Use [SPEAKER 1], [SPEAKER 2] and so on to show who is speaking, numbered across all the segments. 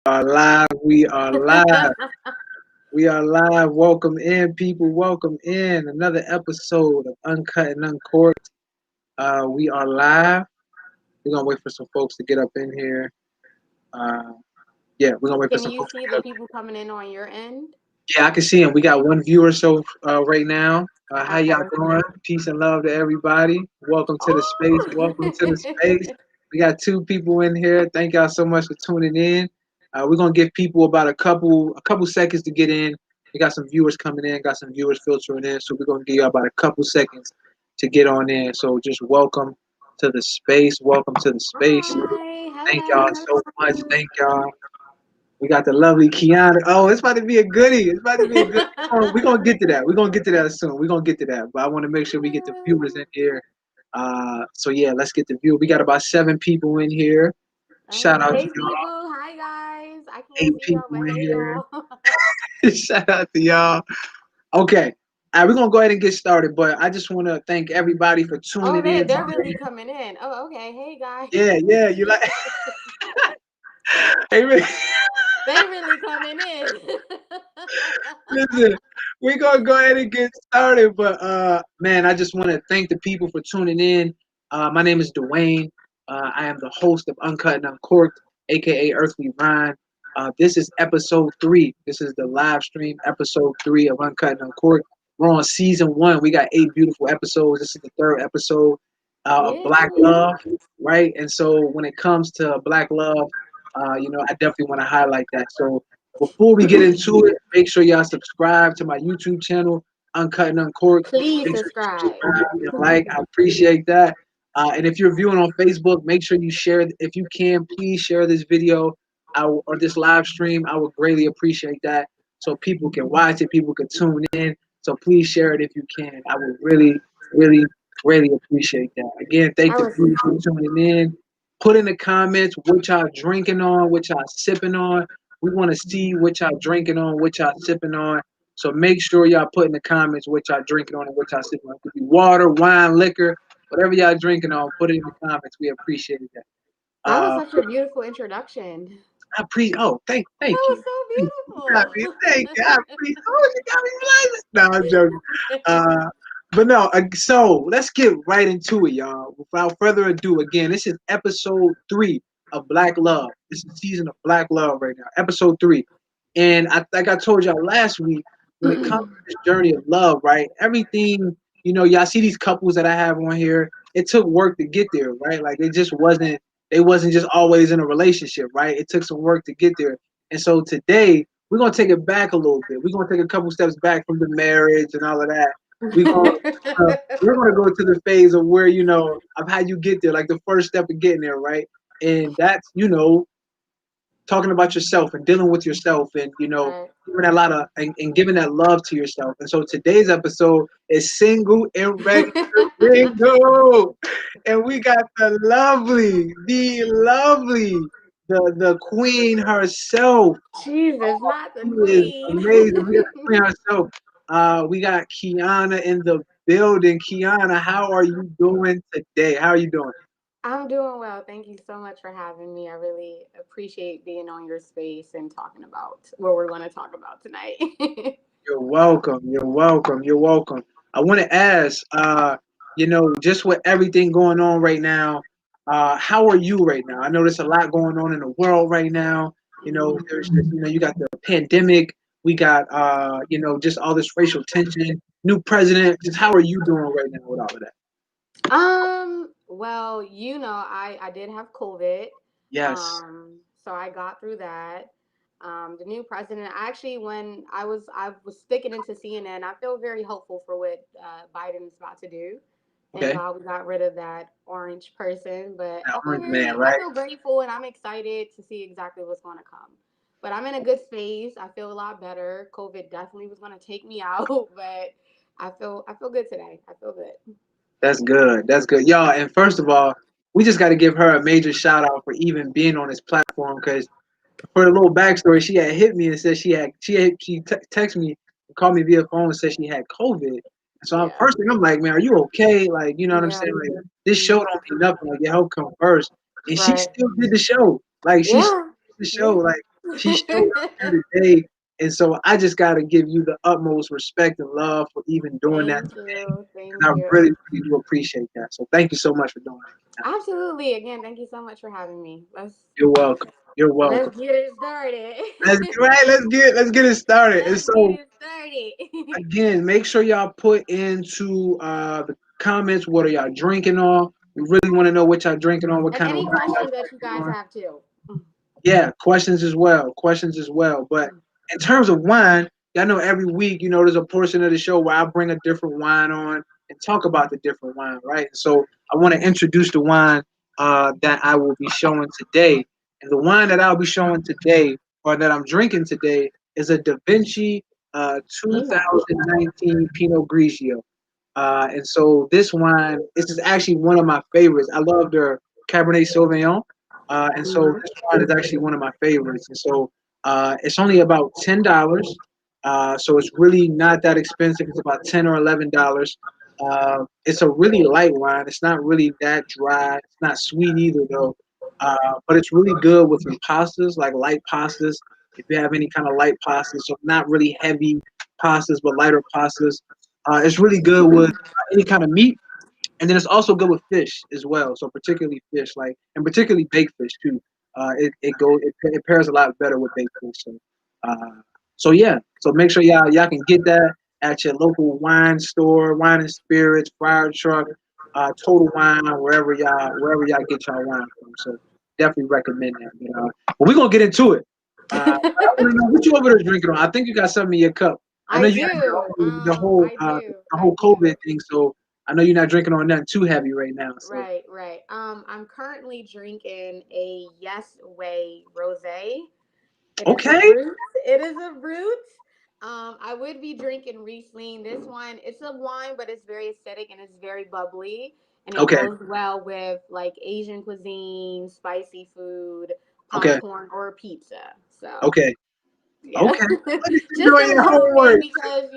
[SPEAKER 1] are live. We are live. We are live. Welcome in, people. Welcome in. Another episode of Uncut and Uncorked. We are live. We're gonna wait for some folks to get up in here. Uh, yeah, we're gonna wait for
[SPEAKER 2] Can
[SPEAKER 1] some
[SPEAKER 2] you
[SPEAKER 1] folks to
[SPEAKER 2] see
[SPEAKER 1] get
[SPEAKER 2] the
[SPEAKER 1] up.
[SPEAKER 2] people coming in on your end?
[SPEAKER 1] Yeah, I can see him. We got one viewer so right now. How y'all
[SPEAKER 2] Okay.
[SPEAKER 1] doing? Peace and love to everybody. Welcome to the space. Welcome to the space.
[SPEAKER 2] Oh!
[SPEAKER 1] We got two people in here. Thank y'all so much for tuning in. We're gonna give people about a couple seconds to get in. We got some viewers coming in, got some viewers filtering in, so we're gonna give you about a couple seconds to get on in. So just welcome to the space. Welcome to the space.
[SPEAKER 2] Hi.
[SPEAKER 1] Thank y'all
[SPEAKER 2] Hello.
[SPEAKER 1] so much.
[SPEAKER 2] Hello.
[SPEAKER 1] Thank y'all. We got the lovely Kianna. Oh, it's about to be a goodie. It's about to be a good. We're gonna get to that. We're gonna get to that soon. We're gonna get to that. But I want to make sure we get the viewers in here. So yeah, let's get the view. We got about 7 people in here. Shout out to
[SPEAKER 2] Hey,
[SPEAKER 1] y'all.
[SPEAKER 2] people. Hi, guys. I can't
[SPEAKER 1] 8
[SPEAKER 2] see y'all,
[SPEAKER 1] people
[SPEAKER 2] but
[SPEAKER 1] in
[SPEAKER 2] hey,
[SPEAKER 1] here.
[SPEAKER 2] y'all.
[SPEAKER 1] Shout out to y'all. Okay. All right, we're gonna go ahead and get started. But I just want to thank everybody for
[SPEAKER 2] Oh,
[SPEAKER 1] tuning
[SPEAKER 2] they
[SPEAKER 1] in
[SPEAKER 2] they're really
[SPEAKER 1] today.
[SPEAKER 2] coming in. Oh, okay. Hey, guys.
[SPEAKER 1] Yeah, yeah. You like? Hey,
[SPEAKER 2] They really coming in.
[SPEAKER 1] listen, we're gonna go ahead and get started, but man, I just want to thank the people for tuning in. My name is Dwayne. I am the host of Uncut and Uncorked, aka Earthly Rhyme. This is episode 3. This is the live stream episode 3 of Uncut and Uncorked. We're on season 1. We got 8 beautiful episodes. This is the 3rd episode of Black
[SPEAKER 2] Yay.
[SPEAKER 1] Love, right? And so when it comes to Black Love, I definitely want to highlight that. So before we get into it, make sure y'all subscribe to my YouTube channel, Uncut and Uncorked.
[SPEAKER 2] Please
[SPEAKER 1] Make sure you
[SPEAKER 2] subscribe.
[SPEAKER 1] subscribe and like. I appreciate that. And if you're viewing on Facebook, make sure you share. If you can, please share this video or this live stream. I would greatly appreciate that, so people can watch it, people can tune in. So please share it if you can. I would really, really, really appreciate that. Again, thank
[SPEAKER 2] I
[SPEAKER 1] the
[SPEAKER 2] was
[SPEAKER 1] people for tuning in. Put in the comments what y'all drinking on, what y'all sipping on. We want to see what y'all drinking on, what y'all sipping on. So make sure y'all put in the comments what y'all drinking on and what y'all sipping on. It could be water, wine, liquor, whatever y'all drinking on. Put it in the comments. We appreciate that.
[SPEAKER 2] that was
[SPEAKER 1] Uh,
[SPEAKER 2] such a beautiful introduction.
[SPEAKER 1] I appreciate. Oh, thank
[SPEAKER 2] That was
[SPEAKER 1] you. Thank you. You got me. Thank you. I
[SPEAKER 2] so
[SPEAKER 1] appreciate. Oh, you got me blaming. No, I'm joking.
[SPEAKER 2] beautiful.
[SPEAKER 1] Uh, but no. So let's get right into it, y'all. Without further ado, again, this is episode 3 of Black Love. This is the season of Black Love right now. Episode 3, and like I told y'all last week, when it comes to this journey of love, right? Everything, y'all see these couples that I have on here. It took work to get there, right? Like it just wasn't. They wasn't just always in a relationship, right? It took some work to get there. And so today we're gonna take it back a little bit. We're gonna take a couple steps back from the marriage and all of that. We're gonna we're gonna go to the phase of where of how you get there, like the first step of getting there, right? And that's talking about yourself and dealing with yourself and
[SPEAKER 2] Right.
[SPEAKER 1] giving that lot of and giving that love to yourself. And so today's episode is single and ready to mingle. And we got the lovely, the queen herself.
[SPEAKER 2] Jesus, not the
[SPEAKER 1] She is
[SPEAKER 2] queen.
[SPEAKER 1] amazing. We got the queen herself. We got Kianna in the building. Kianna, how are you doing today? How are you doing?
[SPEAKER 2] I'm doing well. Thank you so much for having me. I really appreciate being on your space and talking about what we're going to talk about tonight.
[SPEAKER 1] You're welcome. You're welcome. You're welcome. I want to ask, just with everything going on right now, how are you right now? I know there's a lot going on in the world right now. You got the pandemic. We got, just all this racial tension, new president. Just how are you doing right now with all of that?
[SPEAKER 2] Well, I did have COVID.
[SPEAKER 1] Yes.
[SPEAKER 2] So I got through that. The new president, actually, when I was sticking into CNN, I feel very hopeful for what Biden's about to do. Thank
[SPEAKER 1] Okay.
[SPEAKER 2] God we got rid of that orange person, but
[SPEAKER 1] That orange man,
[SPEAKER 2] I
[SPEAKER 1] right?
[SPEAKER 2] feel grateful and I'm excited to see exactly what's going to come. But I'm in a good space. I feel a lot better. COVID definitely was going to take me out, but I feel good today. I feel good.
[SPEAKER 1] That's good. That's good, y'all. And first of all, we just got to give her a major shout out for even being on this platform because for a little backstory, she had hit me and said she texted me and called me via phone and said she had COVID. So
[SPEAKER 2] Yeah.
[SPEAKER 1] first thing I'm like, man, are you okay? Like, you know what I'm
[SPEAKER 2] Yeah.
[SPEAKER 1] saying? Like, this show
[SPEAKER 2] Mhm.
[SPEAKER 1] don't mean nothing. Like, your health come first. And she
[SPEAKER 2] Right.
[SPEAKER 1] still did the show. Like, she still
[SPEAKER 2] Yeah.
[SPEAKER 1] did the show.
[SPEAKER 2] Yeah.
[SPEAKER 1] Like, She showed up here today, and so I just got to give you the utmost respect and love for even doing that
[SPEAKER 2] Thank
[SPEAKER 1] today.
[SPEAKER 2] you.
[SPEAKER 1] And
[SPEAKER 2] Thank
[SPEAKER 1] I
[SPEAKER 2] you.
[SPEAKER 1] really, really do appreciate that. So thank you so much for doing that.
[SPEAKER 2] Absolutely. Again, thank you so much for having me.
[SPEAKER 1] You're welcome. You're welcome.
[SPEAKER 2] Let's get it started.
[SPEAKER 1] Let's get right. Let's get it started. And
[SPEAKER 2] Let's get
[SPEAKER 1] so
[SPEAKER 2] it started.
[SPEAKER 1] again, make sure y'all put into the comments what are y'all drinking on. We really want to know what y'all drinking on, what
[SPEAKER 2] And
[SPEAKER 1] kind of
[SPEAKER 2] any
[SPEAKER 1] wine y'all
[SPEAKER 2] questions that you
[SPEAKER 1] drinking
[SPEAKER 2] guys
[SPEAKER 1] on.
[SPEAKER 2] have too.
[SPEAKER 1] Yeah, questions as well. Questions as well. But in terms of wine, y'all know every week, there's a portion of the show where I bring a different wine on and talk about the different wine, right? So I want to introduce the wine that I will be showing today. And the wine that I'll be showing today, or that I'm drinking today, is a Da Vinci
[SPEAKER 2] Mm.
[SPEAKER 1] 2019 Pinot Grigio. And so this is actually one of my favorites. I love their Cabernet Sauvignon. And so
[SPEAKER 2] Mhm.
[SPEAKER 1] this wine is actually one of my favorites. And so it's only about $10. So it's really not that expensive. It's about $10 or $11. It's a really light wine. It's not really that dry. It's not sweet either though. But it's really good with some pastas, like light pastas. If you have any kind of light pastas, so not really heavy pastas, but lighter pastas. It's really good with any kind of meat, and then it's also good with fish as well. So particularly fish, like and particularly baked fish too. It pairs a lot better with baked fish. Uh, so yeah, so make sure y'all can get that at your local wine store, wine and spirits, fire truck, Total Wine, wherever y'all get y'all wine from. So definitely recommend that. But we're gonna get into it. But I want to know what you over there drinking on. I think you got something in your cup. I know
[SPEAKER 2] I
[SPEAKER 1] you had
[SPEAKER 2] do.
[SPEAKER 1] the whole
[SPEAKER 2] I
[SPEAKER 1] uh,
[SPEAKER 2] do.
[SPEAKER 1] the
[SPEAKER 2] I
[SPEAKER 1] whole COVID
[SPEAKER 2] do.
[SPEAKER 1] thing, so I know you're not drinking on nothing too heavy right now. So
[SPEAKER 2] Right, right. I'm currently drinking a Yes Way rosé. It is a
[SPEAKER 1] okay,
[SPEAKER 2] brute. It is a brute. I would be drinking Riesling. This one, it's a wine, but it's very acidic and it's very bubbly, and it
[SPEAKER 1] okay,
[SPEAKER 2] goes well with like Asian cuisine, spicy food,
[SPEAKER 1] okay,
[SPEAKER 2] popcorn, or pizza. So
[SPEAKER 1] okay,
[SPEAKER 2] yeah,
[SPEAKER 1] okay. Look at you
[SPEAKER 2] just
[SPEAKER 1] doing
[SPEAKER 2] a
[SPEAKER 1] your
[SPEAKER 2] little bit
[SPEAKER 1] homework.
[SPEAKER 2] because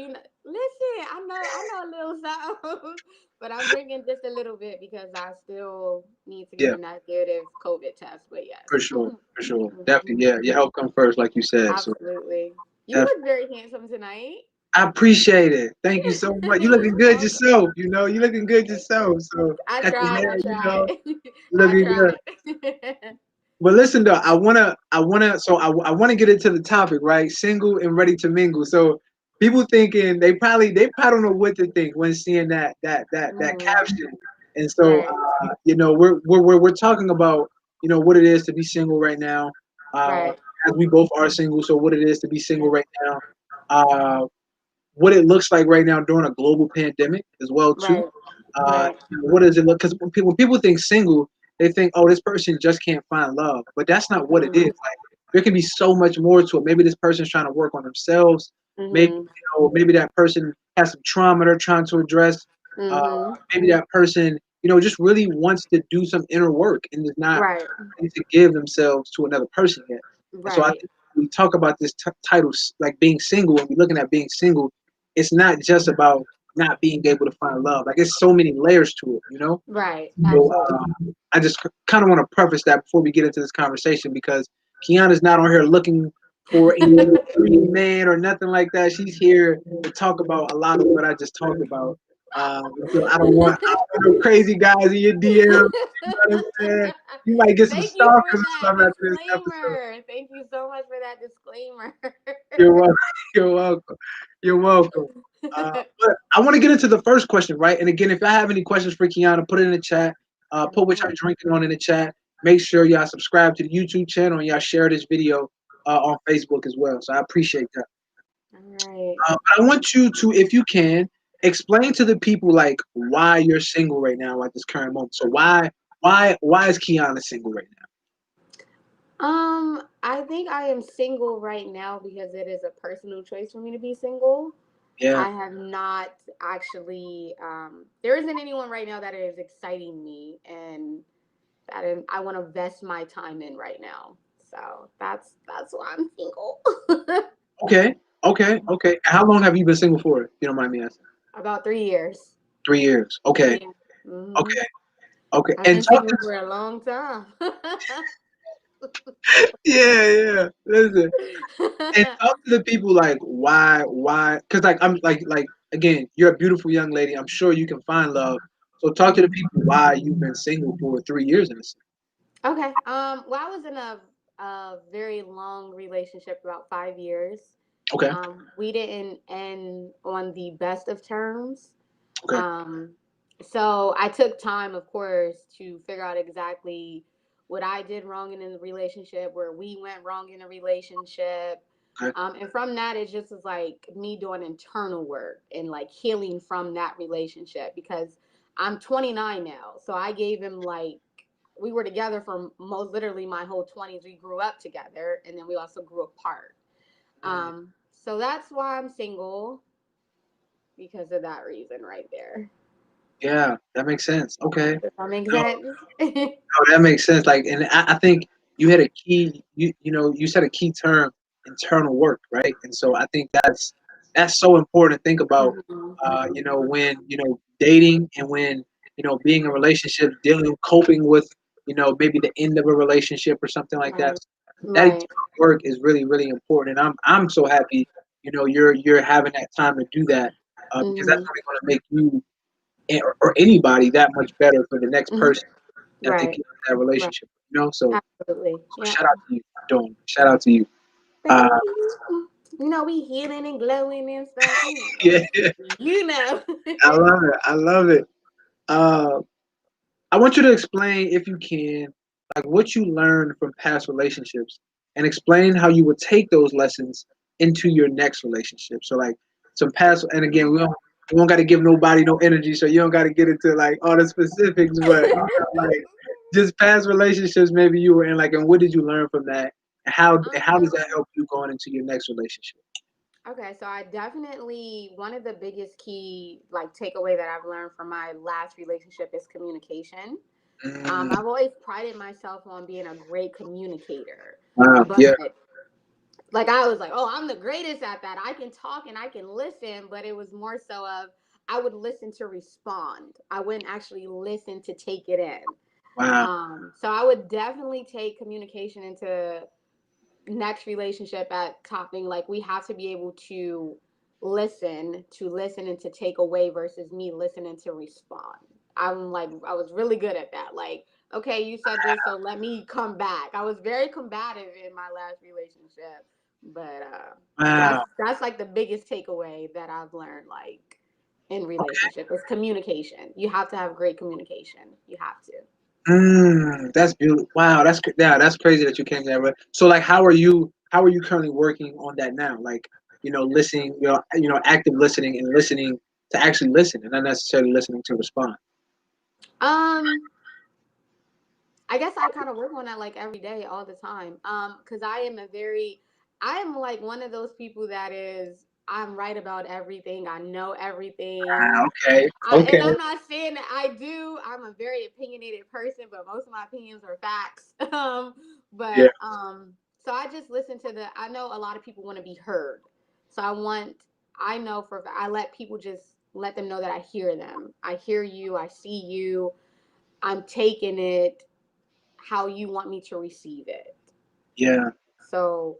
[SPEAKER 2] listen, I know a little something, but I'm drinking just a little bit because I still need to get
[SPEAKER 1] Yeah,
[SPEAKER 2] a negative COVID test. But
[SPEAKER 1] for
[SPEAKER 2] yes.
[SPEAKER 1] sure, for sure. Definitely,
[SPEAKER 2] Mhm.
[SPEAKER 1] yeah. Your health comes first, like you said. So
[SPEAKER 2] Absolutely. You
[SPEAKER 1] definitely.
[SPEAKER 2] look very handsome tonight.
[SPEAKER 1] I appreciate it. Thank you so much. You looking
[SPEAKER 2] You're
[SPEAKER 1] good
[SPEAKER 2] welcome.
[SPEAKER 1] yourself. You looking good yourself. So
[SPEAKER 2] I
[SPEAKER 1] got your
[SPEAKER 2] tried.
[SPEAKER 1] hair.
[SPEAKER 2] I tried.
[SPEAKER 1] You
[SPEAKER 2] I
[SPEAKER 1] looking good.
[SPEAKER 2] tried.
[SPEAKER 1] But listen though, I wanna get into the topic, right? Single and ready to mingle. So people thinking they probably don't know what to think when seeing that
[SPEAKER 2] Mhm.
[SPEAKER 1] caption. And so
[SPEAKER 2] Right.
[SPEAKER 1] we're talking about what it is to be single right now.
[SPEAKER 2] Right.
[SPEAKER 1] As we both are single, so what it is to be single right now. What it looks like right now during a global pandemic as well too.
[SPEAKER 2] Right. Right.
[SPEAKER 1] What does it look? Because when people think single, they think, oh, this person just can't find love, but that's not what it is.
[SPEAKER 2] Mhm.
[SPEAKER 1] Like there can be so much more to it. Maybe this person's trying to work on themselves. Maybe
[SPEAKER 2] Mhm.
[SPEAKER 1] maybe that person has some trauma they're trying to address. Uh,
[SPEAKER 2] Mhm.
[SPEAKER 1] Maybe that person just really wants to do some inner work and is not
[SPEAKER 2] Right.
[SPEAKER 1] ready to give themselves to another person yet. And so I
[SPEAKER 2] Right.
[SPEAKER 1] think when we talk about this title, like being single, and we're looking at being single, it's not just about not being able to find love. Like it's so many layers to it.
[SPEAKER 2] Right.
[SPEAKER 1] So
[SPEAKER 2] Absolutely.
[SPEAKER 1] I just kind of want to preface that before we get into this conversation because Kianna's not on here looking for any other dream man or nothing like that. She's here to talk about a lot of what I just talked about. So I don't want no crazy guys in your DM. You know what I'm saying? You might get some
[SPEAKER 2] Thank you
[SPEAKER 1] stalkers
[SPEAKER 2] for
[SPEAKER 1] or
[SPEAKER 2] that
[SPEAKER 1] something after this episode.
[SPEAKER 2] disclaimer. Thank you so much for that disclaimer.
[SPEAKER 1] You're welcome. You're welcome. You're welcome. But I want to get into the first question, right? And again, if I have any questions for Kianna, put it in the chat. Put what y'all
[SPEAKER 2] Mhm.
[SPEAKER 1] drinking on in the chat. Make sure y'all subscribe to the YouTube channel and y'all share this video on Facebook as well. So I appreciate that.
[SPEAKER 2] All right.
[SPEAKER 1] But I want you to, if you can, explain to the people like why you're single right now at this current moment. So why is Kianna single right now?
[SPEAKER 2] I think I am single right now because it is a personal choice for me to be single.
[SPEAKER 1] Yeah.
[SPEAKER 2] I have not actually. There isn't anyone right now that is exciting me, and I want to vest my time in right now. So that's why I'm single.
[SPEAKER 1] Okay. Okay. Okay. How long have you been single for? If you don't mind me asking.
[SPEAKER 2] About 3 years.
[SPEAKER 1] 3 years. Okay.
[SPEAKER 2] Yeah. Hmm.
[SPEAKER 1] Okay. Okay.
[SPEAKER 2] I've
[SPEAKER 1] And
[SPEAKER 2] been
[SPEAKER 1] talk
[SPEAKER 2] single
[SPEAKER 1] to
[SPEAKER 2] for a long time.
[SPEAKER 1] Yeah. Listen, and talk to the people like why? Because like I'm like again, you're a beautiful young lady. I'm sure you can find love. So talk to the people why you've been single for 3 years in this.
[SPEAKER 2] Okay. Well, I was in a very long relationship, about 5 years.
[SPEAKER 1] Okay.
[SPEAKER 2] We didn't end on the best of terms.
[SPEAKER 1] Okay.
[SPEAKER 2] Um, so I took time, of course, to figure out exactly what I did wrong in the relationship, where we went wrong in the relationship.
[SPEAKER 1] Okay.
[SPEAKER 2] And from that, it just was like me doing internal work and like healing from that relationship, because I'm 29 now. So I gave him like, we were together for most literally my whole 20s. We grew up together and then we also grew apart. So that's why I'm single, because of that reason right there.
[SPEAKER 1] Yeah, that makes sense. Okay.
[SPEAKER 2] Does that make
[SPEAKER 1] No,
[SPEAKER 2] sense?
[SPEAKER 1] no, that makes sense. Like, and I think you had a key. You said a key term, internal work, right? And so I think that's so important to think about.
[SPEAKER 2] Mhm.
[SPEAKER 1] When dating and when being in relationships, dealing, coping with maybe the end of a relationship or something like that.
[SPEAKER 2] Right.
[SPEAKER 1] That
[SPEAKER 2] Right.
[SPEAKER 1] internal work is really really important, and I'm so happy. You're having that time to do that because that's
[SPEAKER 2] Hmm.
[SPEAKER 1] only going to make you or anybody that much better for the next
[SPEAKER 2] Hmm.
[SPEAKER 1] person that they get
[SPEAKER 2] Right.
[SPEAKER 1] in that
[SPEAKER 2] Right.
[SPEAKER 1] relationship.
[SPEAKER 2] Absolutely.
[SPEAKER 1] So
[SPEAKER 2] Yeah.
[SPEAKER 1] shout out to you for doing it. Shout out to you. Uh,
[SPEAKER 2] Thank you. You know, we healing and glowing and stuff.
[SPEAKER 1] yeah,
[SPEAKER 2] You know.
[SPEAKER 1] I love it. I love it. Uh, I want you to explain, if you can, like what you learned from past relationships, and explain how you would take those lessons into your next relationship. So, like some past, and again, we don't got to give nobody no energy, so you don't got to get into like all the specifics, but like just past relationships maybe you were in, like, and what did you learn from that? And how does that
[SPEAKER 2] um.
[SPEAKER 1] help you going into your next relationship?
[SPEAKER 2] Okay, so I definitely, one of the biggest key like takeaway that I've learned from my last relationship is communication.
[SPEAKER 1] Mm,
[SPEAKER 2] I've always prided myself on being a great communicator,
[SPEAKER 1] wow.
[SPEAKER 2] but
[SPEAKER 1] Yeah.
[SPEAKER 2] like I was like, oh, I'm the greatest at that. I can talk and I can listen, but it was more so of I would listen to respond. I wouldn't actually listen to take it in.
[SPEAKER 1] Wow.
[SPEAKER 2] So I would definitely take communication into next relationship at topping. Like we have to be able to listen and to take away versus me listening to respond. I'm like, I was really good at that. Like, okay, you said this, so let me come back. I was very combative in my last relationship, but that's
[SPEAKER 1] Wow.
[SPEAKER 2] that's like the biggest takeaway that I've learned. Like in relationship is communication. You have to have great communication. You have to.
[SPEAKER 1] That's beautiful. Wow, yeah, that's crazy that you came there. But so, like, how are you currently working on that now? Like, listening, active listening and listening to actually listen, and not necessarily listening to respond.
[SPEAKER 2] Um, I guess I kind of work on that like every day, all the time. Because I am like one of those people that is, I'm right about everything. I know everything.
[SPEAKER 1] Okay,
[SPEAKER 2] And
[SPEAKER 1] okay,
[SPEAKER 2] I'm not saying that I do. I'm a very opinionated person, but most of my opinions are facts.
[SPEAKER 1] yeah,
[SPEAKER 2] So I just listen to I know a lot of people want to be heard. So I know I let people just let them know that I hear them. I hear you. I see you. I'm taking it how you want me to receive it.
[SPEAKER 1] yeah.
[SPEAKER 2] So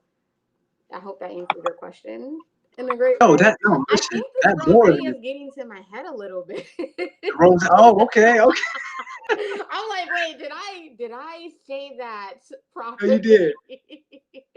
[SPEAKER 2] I hope that answered your question in a great
[SPEAKER 1] No,
[SPEAKER 2] way.
[SPEAKER 1] no.
[SPEAKER 2] I
[SPEAKER 1] Listen,
[SPEAKER 2] think this
[SPEAKER 1] that
[SPEAKER 2] rose
[SPEAKER 1] more than
[SPEAKER 2] is getting to my head a little bit.
[SPEAKER 1] rose. Oh, okay, okay.
[SPEAKER 2] I'm like, wait, did I say that
[SPEAKER 1] No, you
[SPEAKER 2] properly?
[SPEAKER 1] did.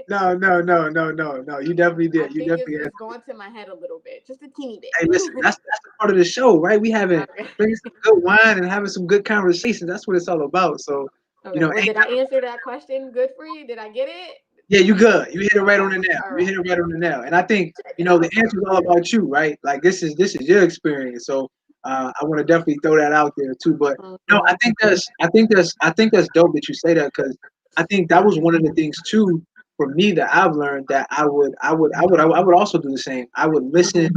[SPEAKER 1] No, no, no, no, no, no. You definitely
[SPEAKER 2] I
[SPEAKER 1] did. You
[SPEAKER 2] think it's
[SPEAKER 1] definitely.
[SPEAKER 2] it's going to my head a little bit, just a teeny
[SPEAKER 1] Hey, listen,
[SPEAKER 2] bit.
[SPEAKER 1] that's a part of the show, right? We having
[SPEAKER 2] Okay.
[SPEAKER 1] drinking some good wine and having some good conversations. That's what it's all about. So,
[SPEAKER 2] Okay. Well,
[SPEAKER 1] ain't
[SPEAKER 2] did I answer that question good for you? Did I get it?
[SPEAKER 1] yeah, you good. You hit it right
[SPEAKER 2] Okay.
[SPEAKER 1] on the nail.
[SPEAKER 2] All
[SPEAKER 1] You hit
[SPEAKER 2] right.
[SPEAKER 1] it right on the nail. And I think
[SPEAKER 2] Check it
[SPEAKER 1] the
[SPEAKER 2] out.
[SPEAKER 1] answer is all about you, right? Like this is your experience. So I want to definitely throw that out there too. But no,
[SPEAKER 2] Mhm.
[SPEAKER 1] I think that's dope that you say that because I think that was one of the things too for me that I've learned that I would also do the same. I would listen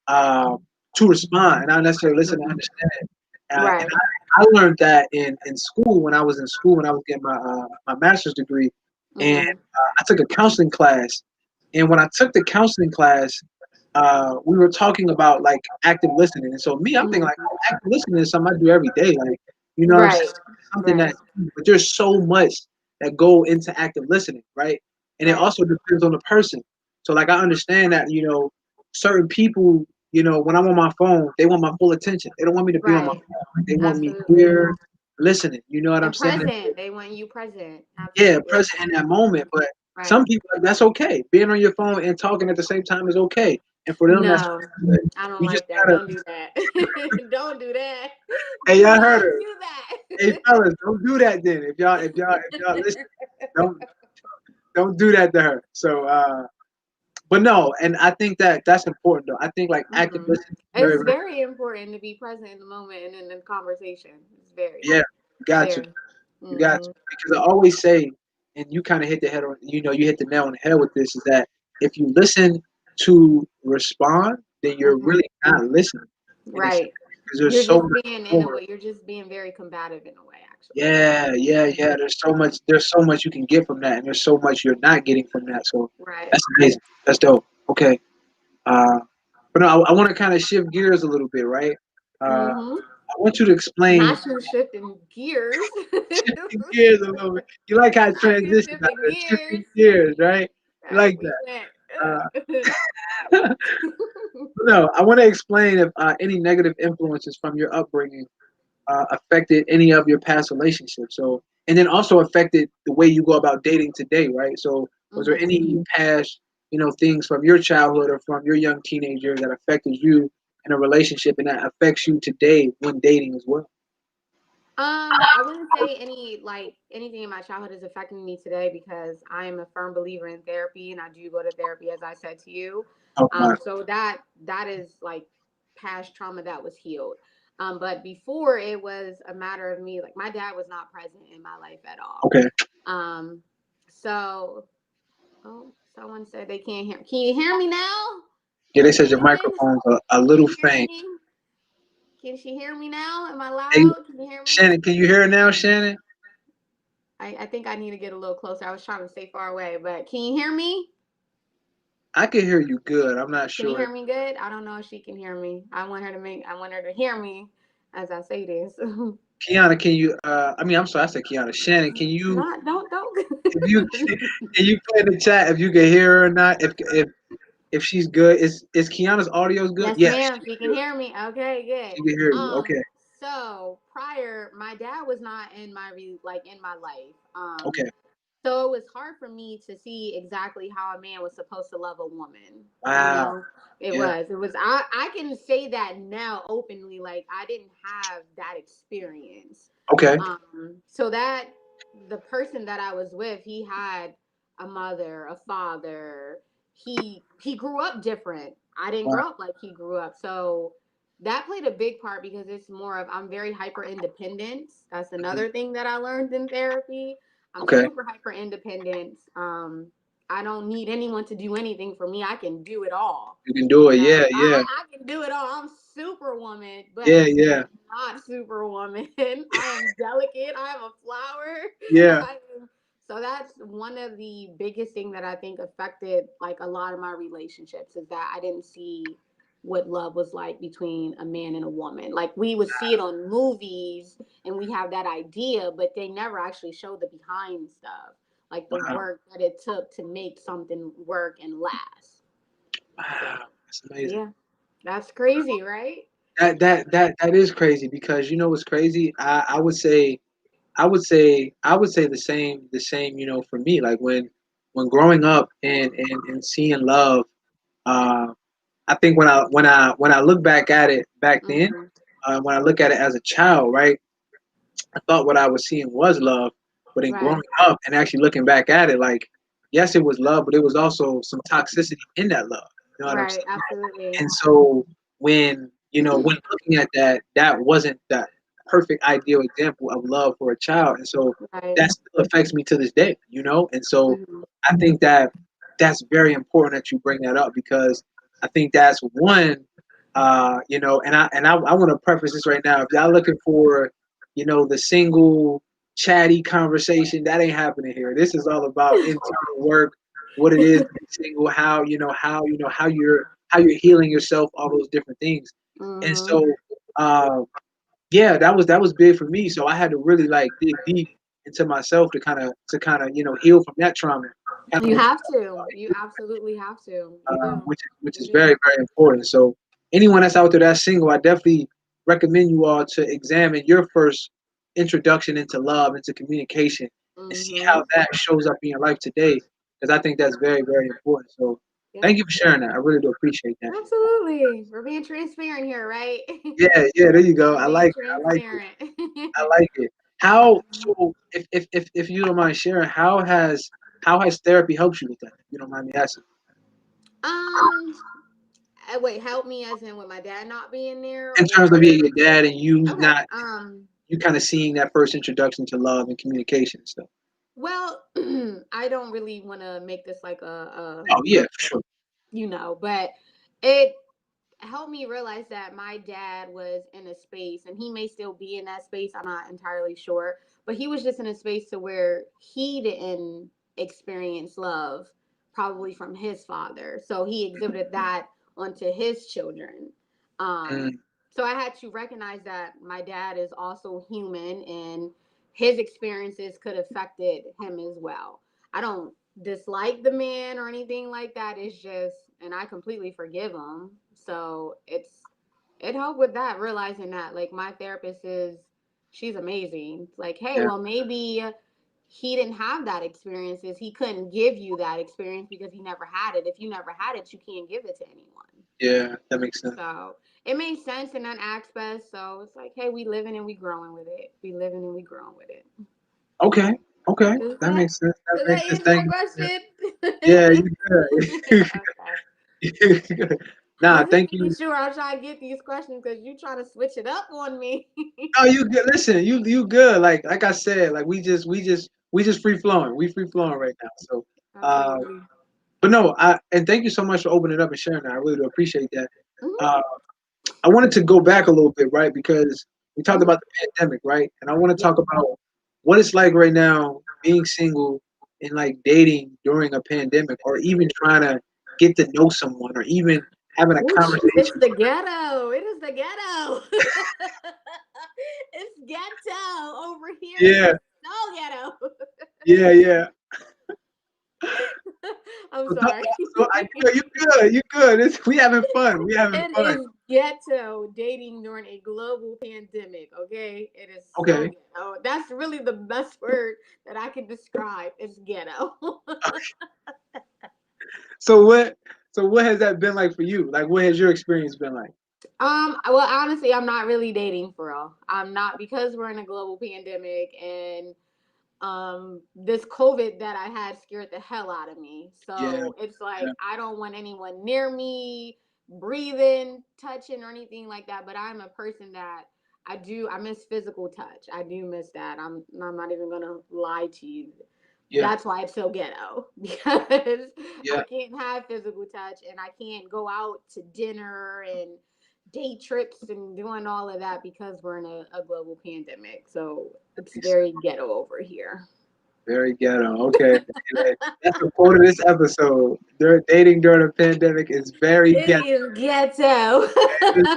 [SPEAKER 1] uh, to respond and not necessarily listen to understand. And
[SPEAKER 2] Right.
[SPEAKER 1] I learned that in school when I was in school when I was getting my master's degree, and
[SPEAKER 2] Mhm.
[SPEAKER 1] I took a counseling class. And when I took the counseling class, we were talking about like active listening. And so me, I'm thinking like,
[SPEAKER 2] Mhm.
[SPEAKER 1] oh, active listening is something I do every day. Like, what I'm
[SPEAKER 2] Right.
[SPEAKER 1] saying? Something
[SPEAKER 2] Right.
[SPEAKER 1] that, but there's so much that go into active listening, right? And it
[SPEAKER 2] Right.
[SPEAKER 1] also depends on the person. So like I understand that, certain people, when I'm on my phone, they want my full attention. They don't want me to be on my
[SPEAKER 2] Right.
[SPEAKER 1] phone. Like, they want me
[SPEAKER 2] Absolutely.
[SPEAKER 1] here listening. You know what I'm
[SPEAKER 2] And
[SPEAKER 1] saying?
[SPEAKER 2] present. They want you present.
[SPEAKER 1] Yeah,
[SPEAKER 2] Absolutely.
[SPEAKER 1] present in that moment. But some
[SPEAKER 2] Right.
[SPEAKER 1] people, like, that's okay. Being on your phone and talking at the same time is okay. And for them, that's
[SPEAKER 2] No,
[SPEAKER 1] good.
[SPEAKER 2] I don't
[SPEAKER 1] You just
[SPEAKER 2] like that.
[SPEAKER 1] gotta.
[SPEAKER 2] Don't do that. Don't do that.
[SPEAKER 1] Hey,
[SPEAKER 2] Do
[SPEAKER 1] y'all heard
[SPEAKER 2] not
[SPEAKER 1] her.
[SPEAKER 2] do
[SPEAKER 1] Hey,
[SPEAKER 2] that.
[SPEAKER 1] fellas, don't do that then. If y'all listen, don't do that to her. So, but no, and I think that that's important though. I think like active
[SPEAKER 2] Hmm.
[SPEAKER 1] listening is very,
[SPEAKER 2] It's
[SPEAKER 1] very
[SPEAKER 2] very important to be present in the moment and in the conversation. It's very,
[SPEAKER 1] yeah. You got to,
[SPEAKER 2] very.
[SPEAKER 1] you got
[SPEAKER 2] Hmm.
[SPEAKER 1] to, because I always say, and you kind of hit the head on, you hit the nail on the head with this, is that if you listen to respond, then you're
[SPEAKER 2] Hmm.
[SPEAKER 1] really not listening in a sense
[SPEAKER 2] Right.
[SPEAKER 1] because
[SPEAKER 2] You're
[SPEAKER 1] there's so
[SPEAKER 2] just
[SPEAKER 1] much
[SPEAKER 2] being in a
[SPEAKER 1] more.
[SPEAKER 2] way. You're just being very combative in a way, actually.
[SPEAKER 1] Yeah, yeah,
[SPEAKER 2] Mhm.
[SPEAKER 1] yeah. There's so much you can get from that, and there's so much you're not getting from that. So
[SPEAKER 2] Right.
[SPEAKER 1] that's amazing. That's dope. Okay. Uh, but no, I want to kind of shift gears a little bit, right?
[SPEAKER 2] Hmm.
[SPEAKER 1] I want you to explain
[SPEAKER 2] Not you shifting gears.
[SPEAKER 1] shifting gears a little bit. You like how it
[SPEAKER 2] Not you
[SPEAKER 1] transitions out
[SPEAKER 2] shifting
[SPEAKER 1] there,
[SPEAKER 2] gears.
[SPEAKER 1] shifting gears, right? You
[SPEAKER 2] Right.
[SPEAKER 1] like
[SPEAKER 2] We
[SPEAKER 1] that.
[SPEAKER 2] went.
[SPEAKER 1] Uh, no, I want to explain if any negative influences from your upbringing affected any of your past relationships. So, and then also affected the way you go about dating today, right? So, was there
[SPEAKER 2] Hmm.
[SPEAKER 1] any past, things from your childhood or from your young teenager that affected you in a relationship and that affects you today when dating as well?
[SPEAKER 2] I wouldn't say anything in my childhood is affecting me today because I am a firm believer in therapy and I do go to therapy as I said to you.
[SPEAKER 1] Oh my.
[SPEAKER 2] So that is like past trauma that was healed. But before it was a matter of me, like my dad was not present in my life at all.
[SPEAKER 1] Okay.
[SPEAKER 2] Um, so oh, someone said they can't hear. Can you hear me now?
[SPEAKER 1] Yeah, they said your
[SPEAKER 2] Shannon,
[SPEAKER 1] microphone's a
[SPEAKER 2] can
[SPEAKER 1] little
[SPEAKER 2] you hear
[SPEAKER 1] faint.
[SPEAKER 2] me? Can she hear me now? Am I
[SPEAKER 1] Hey,
[SPEAKER 2] loud? Can you hear me?
[SPEAKER 1] Shannon, can you hear it now, Shannon?
[SPEAKER 2] I think I need to get a little closer. I was trying to stay far away, but can you hear me?
[SPEAKER 1] I can hear you good. I'm not
[SPEAKER 2] Can you
[SPEAKER 1] sure.
[SPEAKER 2] hear me good? I don't know if she can hear me. I want her to hear me as I say this.
[SPEAKER 1] Kianna, can you? I mean, I'm sorry, I said Kianna. Shannon, can you?
[SPEAKER 2] Not don't.
[SPEAKER 1] If you can you put in the chat if you can hear her or not? If she's good, is Kiana's audio good?
[SPEAKER 2] Yes,
[SPEAKER 1] Yes,
[SPEAKER 2] ma'am. She can hear me. Okay, good.
[SPEAKER 1] she can hear you. Okay,
[SPEAKER 2] So prior, my dad was not in in my life.
[SPEAKER 1] okay.
[SPEAKER 2] So it was hard for me to see exactly how a man was supposed to love a woman. You
[SPEAKER 1] Wow.
[SPEAKER 2] know, it
[SPEAKER 1] Yeah.
[SPEAKER 2] was. It was. I can say that now openly. Like I didn't have that experience.
[SPEAKER 1] Okay.
[SPEAKER 2] So that the person that I was with, he had a mother, a father. He grew up different. I didn't
[SPEAKER 1] Wow.
[SPEAKER 2] grow up like he grew up. So that played a big part because it's more of I'm very hyper independent. That's
[SPEAKER 1] Mhm.
[SPEAKER 2] another thing that I learned in therapy. I'm
[SPEAKER 1] Okay.
[SPEAKER 2] super hyper independent. I don't need anyone to do anything for me. I can do it all.
[SPEAKER 1] You can do
[SPEAKER 2] You
[SPEAKER 1] it.
[SPEAKER 2] know,
[SPEAKER 1] Yeah. Yeah.
[SPEAKER 2] I can do it all. I'm superwoman, but
[SPEAKER 1] Yeah. Yeah.
[SPEAKER 2] not superwoman. I am delicate. I am a flower.
[SPEAKER 1] Yeah.
[SPEAKER 2] I am, so that's one of the biggest thing that I think affected like a lot of my relationships is that I didn't see what love was like between a man and a woman. Like we would see it on movies and we have that idea, but they never actually show the behind stuff, like the
[SPEAKER 1] Wow.
[SPEAKER 2] work that it took to make something work and last. So
[SPEAKER 1] Wow. That's amazing.
[SPEAKER 2] yeah, that's crazy, right?
[SPEAKER 1] That is crazy because you know what's crazy? I would say the same, for me. Like when growing up and seeing love, uh, I think when I look back at it back then,
[SPEAKER 2] Hmm.
[SPEAKER 1] when I look at it as a child, right, I thought what I was seeing was love, but in growing
[SPEAKER 2] Right,
[SPEAKER 1] up and actually looking back at it, like yes, it was love, but it was also some toxicity in that love. You know what I'm
[SPEAKER 2] right,
[SPEAKER 1] saying?
[SPEAKER 2] absolutely.
[SPEAKER 1] And so when looking at that, that wasn't that perfect ideal example of love for a child. And so
[SPEAKER 2] Right.
[SPEAKER 1] that still affects me to this day. And so
[SPEAKER 2] Hmm.
[SPEAKER 1] I think that that's very important that you bring that up because I think that's one, and I want to preface this right now. If y'all looking for, the single chatty conversation, that ain't happening here. This is all about internal work, what it is to be single, how you're healing yourself, all those different things. And
[SPEAKER 2] Hmm.
[SPEAKER 1] so, uh, yeah, that was big for me. So I had to really like dig deep into myself to kind of heal from that trauma. Kind
[SPEAKER 2] You
[SPEAKER 1] of,
[SPEAKER 2] have to. You absolutely have to. You do.
[SPEAKER 1] which
[SPEAKER 2] You
[SPEAKER 1] is
[SPEAKER 2] do.
[SPEAKER 1] very very important. So anyone that's out there that's single, I definitely recommend you all to examine your first introduction into love, into communication, and see how
[SPEAKER 2] Mm-hmm.
[SPEAKER 1] that shows up in your life today. Because I think that's very very important. So
[SPEAKER 2] Yeah.
[SPEAKER 1] thank you for sharing that. I really do appreciate that.
[SPEAKER 2] Absolutely. We're being transparent here, right?
[SPEAKER 1] Yeah, yeah, there you go.
[SPEAKER 2] We're
[SPEAKER 1] I
[SPEAKER 2] being
[SPEAKER 1] like it. I like it.
[SPEAKER 2] transparent.
[SPEAKER 1] I like it. How so? If you don't mind sharing, how has therapy helped you with that? If you don't mind me asking.
[SPEAKER 2] um, wait, help me as in with my dad not being there,
[SPEAKER 1] In terms of
[SPEAKER 2] or
[SPEAKER 1] being your dad and you
[SPEAKER 2] okay.
[SPEAKER 1] not you kind of seeing that first introduction to love and communication and stuff.
[SPEAKER 2] Well, I don't really want to make this like
[SPEAKER 1] Oh yeah, for sure.
[SPEAKER 2] but it helped me realize that my dad was in a space, and he may still be in that space. I'm not entirely sure, but he was just in a space to where he didn't experience love, probably from his father. So he exhibited that onto his children. Um,
[SPEAKER 1] Mm,
[SPEAKER 2] so I had to recognize that my dad is also human, and his experiences could have affected him as well. I don't dislike the man or anything like that. It's just, and I completely forgive him. So it helped with that, realizing that like my therapist is, she's amazing. It's like, hey,
[SPEAKER 1] yeah,
[SPEAKER 2] well maybe he didn't have that experiences. He couldn't give you that experience because he never had it. If you never had it, you can't give it to anyone.
[SPEAKER 1] yeah, that makes sense.
[SPEAKER 2] So it makes sense in that aspect. So it's like, hey, we living and we growing with it. We living and we growing with it.
[SPEAKER 1] Okay, okay,
[SPEAKER 2] Does
[SPEAKER 1] that
[SPEAKER 2] that
[SPEAKER 1] makes sense. That
[SPEAKER 2] does that
[SPEAKER 1] makes sense.
[SPEAKER 2] answer
[SPEAKER 1] Thank
[SPEAKER 2] your
[SPEAKER 1] you.
[SPEAKER 2] question?
[SPEAKER 1] Yeah, you good.
[SPEAKER 2] Okay.
[SPEAKER 1] You good. Nah,
[SPEAKER 2] I'm just
[SPEAKER 1] thank
[SPEAKER 2] making
[SPEAKER 1] you.
[SPEAKER 2] sure I'm trying to get these questions because you trying to switch it up on me.
[SPEAKER 1] Oh, you good. Listen, you good. Like I said, like we just free flowing. We free flowing right now. So, uh,
[SPEAKER 2] Absolutely.
[SPEAKER 1] but no, and thank you so much for opening up and sharing that. I really do appreciate that.
[SPEAKER 2] Hmm.
[SPEAKER 1] Uh, I wanted to go back a little bit, right? Because we talked about
[SPEAKER 2] Hmm.
[SPEAKER 1] the pandemic, right? And I want to
[SPEAKER 2] Yeah.
[SPEAKER 1] talk about what it's like right now being single and like dating during a pandemic, or even trying to get to know someone, or even having a
[SPEAKER 2] Oh, it's
[SPEAKER 1] conversation.
[SPEAKER 2] the ghetto. It is the ghetto. It's ghetto over here. It
[SPEAKER 1] Yeah,
[SPEAKER 2] is so ghetto.
[SPEAKER 1] yeah, yeah.
[SPEAKER 2] I'm
[SPEAKER 1] So,
[SPEAKER 2] sorry.
[SPEAKER 1] you good, you good. We having fun. We having
[SPEAKER 2] It
[SPEAKER 1] fun.
[SPEAKER 2] is ghetto dating during a global pandemic, okay? It is so
[SPEAKER 1] Okay.
[SPEAKER 2] ghetto. That's really the best word that I can describe. It's ghetto.
[SPEAKER 1] So what? So what has that been like for you? Like, what has your experience been like?
[SPEAKER 2] Well, honestly, I'm not really dating for real. I'm not, because we're in a global pandemic, and this COVID that I had scared the hell out of me.
[SPEAKER 1] Yeah,
[SPEAKER 2] So it's like
[SPEAKER 1] yeah,
[SPEAKER 2] I don't want anyone near me, breathing, touching, or anything like that. But I'm a person that I miss physical touch. I do miss that. I'm not even gonna lie to you.
[SPEAKER 1] yeah,
[SPEAKER 2] That's why it's so ghetto, because I
[SPEAKER 1] yeah.
[SPEAKER 2] can't have physical touch, and I can't go out to dinner and day trips and doing all of that because we're in a global pandemic. So
[SPEAKER 1] That
[SPEAKER 2] it's
[SPEAKER 1] makes sense.
[SPEAKER 2] very ghetto over here.
[SPEAKER 1] Very ghetto. Okay. Anyway, that's the quote of this episode. Dating during a pandemic is very
[SPEAKER 2] It
[SPEAKER 1] ghetto.
[SPEAKER 2] is ghetto.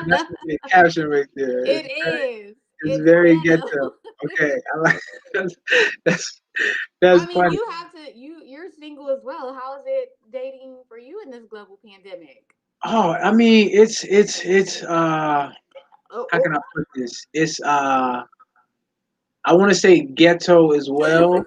[SPEAKER 1] That's the caption right there.
[SPEAKER 2] It is.
[SPEAKER 1] It's
[SPEAKER 2] It's
[SPEAKER 1] very ghetto.
[SPEAKER 2] ghetto.
[SPEAKER 1] Okay. I like that's that's, that's
[SPEAKER 2] I mean,
[SPEAKER 1] funny.
[SPEAKER 2] you have to you're single as well. How is it dating for you in this global pandemic?
[SPEAKER 1] Oh, I mean, it's
[SPEAKER 2] Oh,
[SPEAKER 1] how
[SPEAKER 2] oh.
[SPEAKER 1] can I put this? It's I want to say ghetto as well.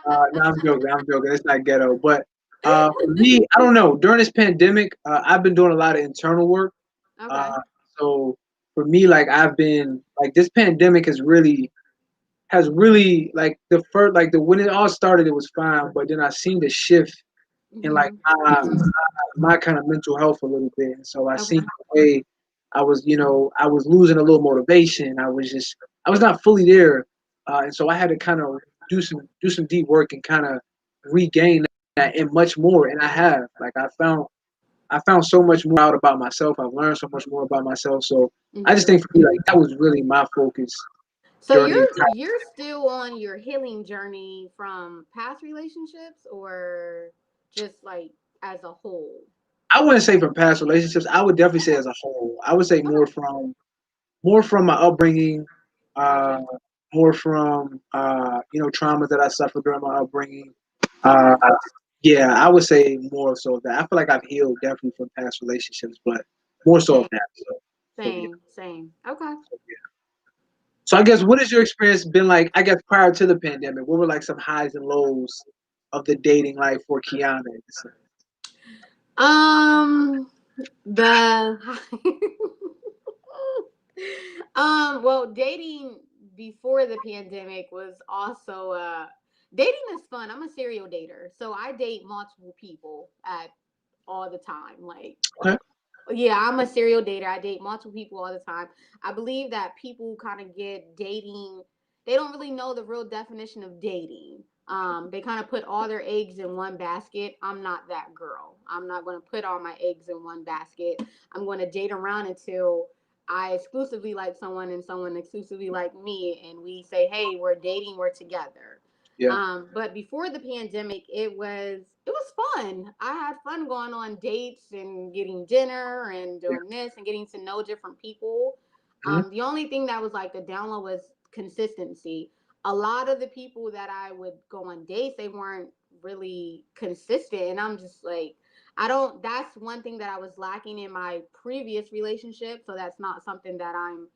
[SPEAKER 1] No, I'm joking. I'm joking. It's not ghetto, but for me, I don't know. During this pandemic, I've been doing a lot of internal work.
[SPEAKER 2] Okay.
[SPEAKER 1] Uh, so for me, like I've been like this pandemic has really like the first like the when it all started, it was fine, but then I seen the shift in like
[SPEAKER 2] Hmm.
[SPEAKER 1] my kind of mental health a little bit, and so I seen
[SPEAKER 2] Okay.
[SPEAKER 1] the way I was losing a little motivation. I was not fully there, and so I had to kind of do some deep work and kind of regain that and much more. And I have like I found so much more out about myself. I've learned so much more about myself. So I just
[SPEAKER 2] Hmm.
[SPEAKER 1] think for me, like that was really my focus
[SPEAKER 2] So
[SPEAKER 1] during the
[SPEAKER 2] you're still on your healing journey from past relationships, or just like as a whole?
[SPEAKER 1] I wouldn't say from past relationships. I would definitely say
[SPEAKER 2] Okay.
[SPEAKER 1] as a whole. I would say
[SPEAKER 2] Okay.
[SPEAKER 1] more from my upbringing, uh,
[SPEAKER 2] Gotcha.
[SPEAKER 1] more from traumas that I suffered during my upbringing. Uh, yeah, I would say more so of that. I feel like I've healed definitely from past relationships, but more so of
[SPEAKER 2] Same,
[SPEAKER 1] that. So yeah.
[SPEAKER 2] same, same. Okay.
[SPEAKER 1] So I guess what has your experience been like? I guess prior to the pandemic, what were like some highs and lows of the dating life for Kiana?
[SPEAKER 2] Um, the well, dating before the pandemic was also dating is fun. I'm a serial dater, so I date multiple people at all the time. Like,
[SPEAKER 1] Okay.
[SPEAKER 2] yeah, I'm a serial dater. I date multiple people all the time. I believe that people kind of get dating, they don't really know the real definition of dating. They kind of put all their eggs in one basket. I'm not that girl. I'm not going to put all my eggs in one basket. I'm going to date around until I exclusively like someone and someone exclusively like me, and we say, hey, we're dating, we're together.
[SPEAKER 1] Yeah.
[SPEAKER 2] But before the pandemic, it was fun. I had fun going on dates and getting dinner and
[SPEAKER 1] Yeah.
[SPEAKER 2] doing this and getting to know different people.
[SPEAKER 1] Mhm.
[SPEAKER 2] The only thing that was like the download was consistency. A lot of the people that I would go on dates, they weren't really consistent, and I'm just like, I don't. That's one thing that I was lacking in my previous relationship. So that's not something that I'm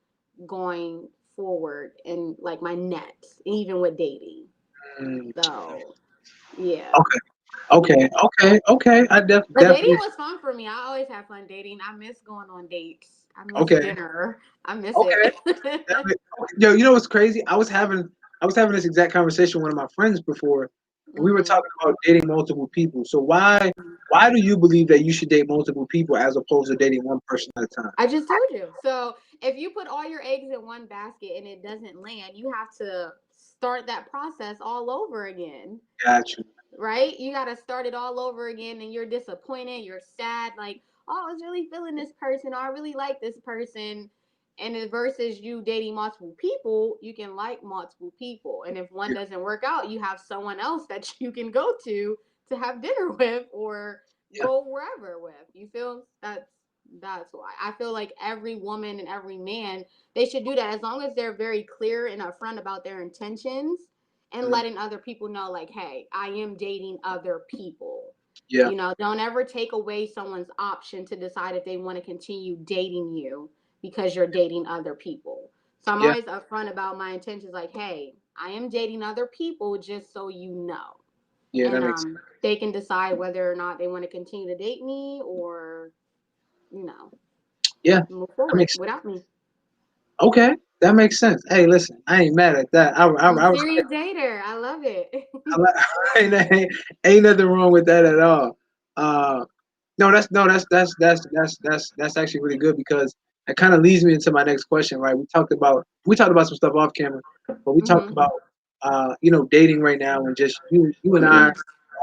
[SPEAKER 2] going forward in like my next, even with dating.
[SPEAKER 1] Mm.
[SPEAKER 2] So yeah.
[SPEAKER 1] Okay. Okay. Okay. Okay. I
[SPEAKER 2] But dating
[SPEAKER 1] definitely.
[SPEAKER 2] was fun for me. I always have fun dating. I miss going on dates. I miss
[SPEAKER 1] Okay.
[SPEAKER 2] dinner. I miss
[SPEAKER 1] Okay.
[SPEAKER 2] it.
[SPEAKER 1] Yo, you know what's crazy? I was having this exact conversation with one of my friends before, and we were
[SPEAKER 2] hmm
[SPEAKER 1] talking about dating multiple people. So why do you believe that you should date multiple people as opposed to dating one person at a time?
[SPEAKER 2] I just told you. So if you put all your eggs in one basket and it doesn't land, you have to start that process all over again.
[SPEAKER 1] Got you.
[SPEAKER 2] Right? You got to start it all over again, and you're disappointed, you're sad, like, oh, I was really feeling this person, or I really like this person. And then versus you dating multiple people, you can like multiple people. And if one
[SPEAKER 1] Yeah.
[SPEAKER 2] doesn't work out, you have someone else that you can go to have dinner with or
[SPEAKER 1] Yeah.
[SPEAKER 2] go wherever with. You feel that's why. I feel like every woman and every man, they should do that as long as they're very clear and upfront about their intentions and
[SPEAKER 1] Mhm.
[SPEAKER 2] letting other people know, like, hey, I am dating other people.
[SPEAKER 1] Yeah.
[SPEAKER 2] Don't ever take away someone's option to decide if they want to continue dating you because you're dating other people. So I'm
[SPEAKER 1] Yeah.
[SPEAKER 2] always upfront about my intentions, like, hey, I am dating other people, just so you know.
[SPEAKER 1] Yeah.
[SPEAKER 2] And
[SPEAKER 1] That makes sense.
[SPEAKER 2] they can decide whether or not they want to continue to date me or, you know,
[SPEAKER 1] Yeah.
[SPEAKER 2] move
[SPEAKER 1] That
[SPEAKER 2] forward
[SPEAKER 1] makes sense.
[SPEAKER 2] without me.
[SPEAKER 1] Okay. That makes sense. Hey, listen, I ain't mad at that.
[SPEAKER 2] I'm a
[SPEAKER 1] I
[SPEAKER 2] serious
[SPEAKER 1] respect.
[SPEAKER 2] dater. I love it.
[SPEAKER 1] I like, ain't nothing wrong with that at all. Uh, no, that's actually really good because it kind of leads me into my next question. Right, we talked about some stuff off camera, but we talked
[SPEAKER 2] hmm
[SPEAKER 1] about dating right now and just you and I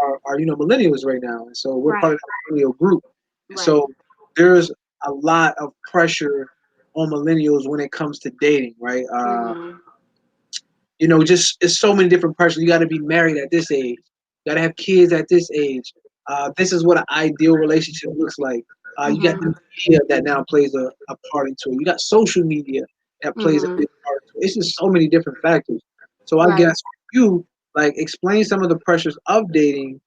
[SPEAKER 1] are millennials right now, and so we're part
[SPEAKER 2] Right.
[SPEAKER 1] of that millennial group, and
[SPEAKER 2] Right.
[SPEAKER 1] so there's a lot of pressure on millennials when it comes to dating, right?
[SPEAKER 2] hmm
[SPEAKER 1] Just it's so many different pressures. You got to be married at this age. You got to have kids at this age. This is what an ideal relationship looks like. You got
[SPEAKER 2] hmm
[SPEAKER 1] the media that now plays a part into it. You got social media that plays a
[SPEAKER 2] hmm
[SPEAKER 1] big part into it. It's just so many different factors. So I
[SPEAKER 2] Right.
[SPEAKER 1] guess you like explain some of the pressures of dating,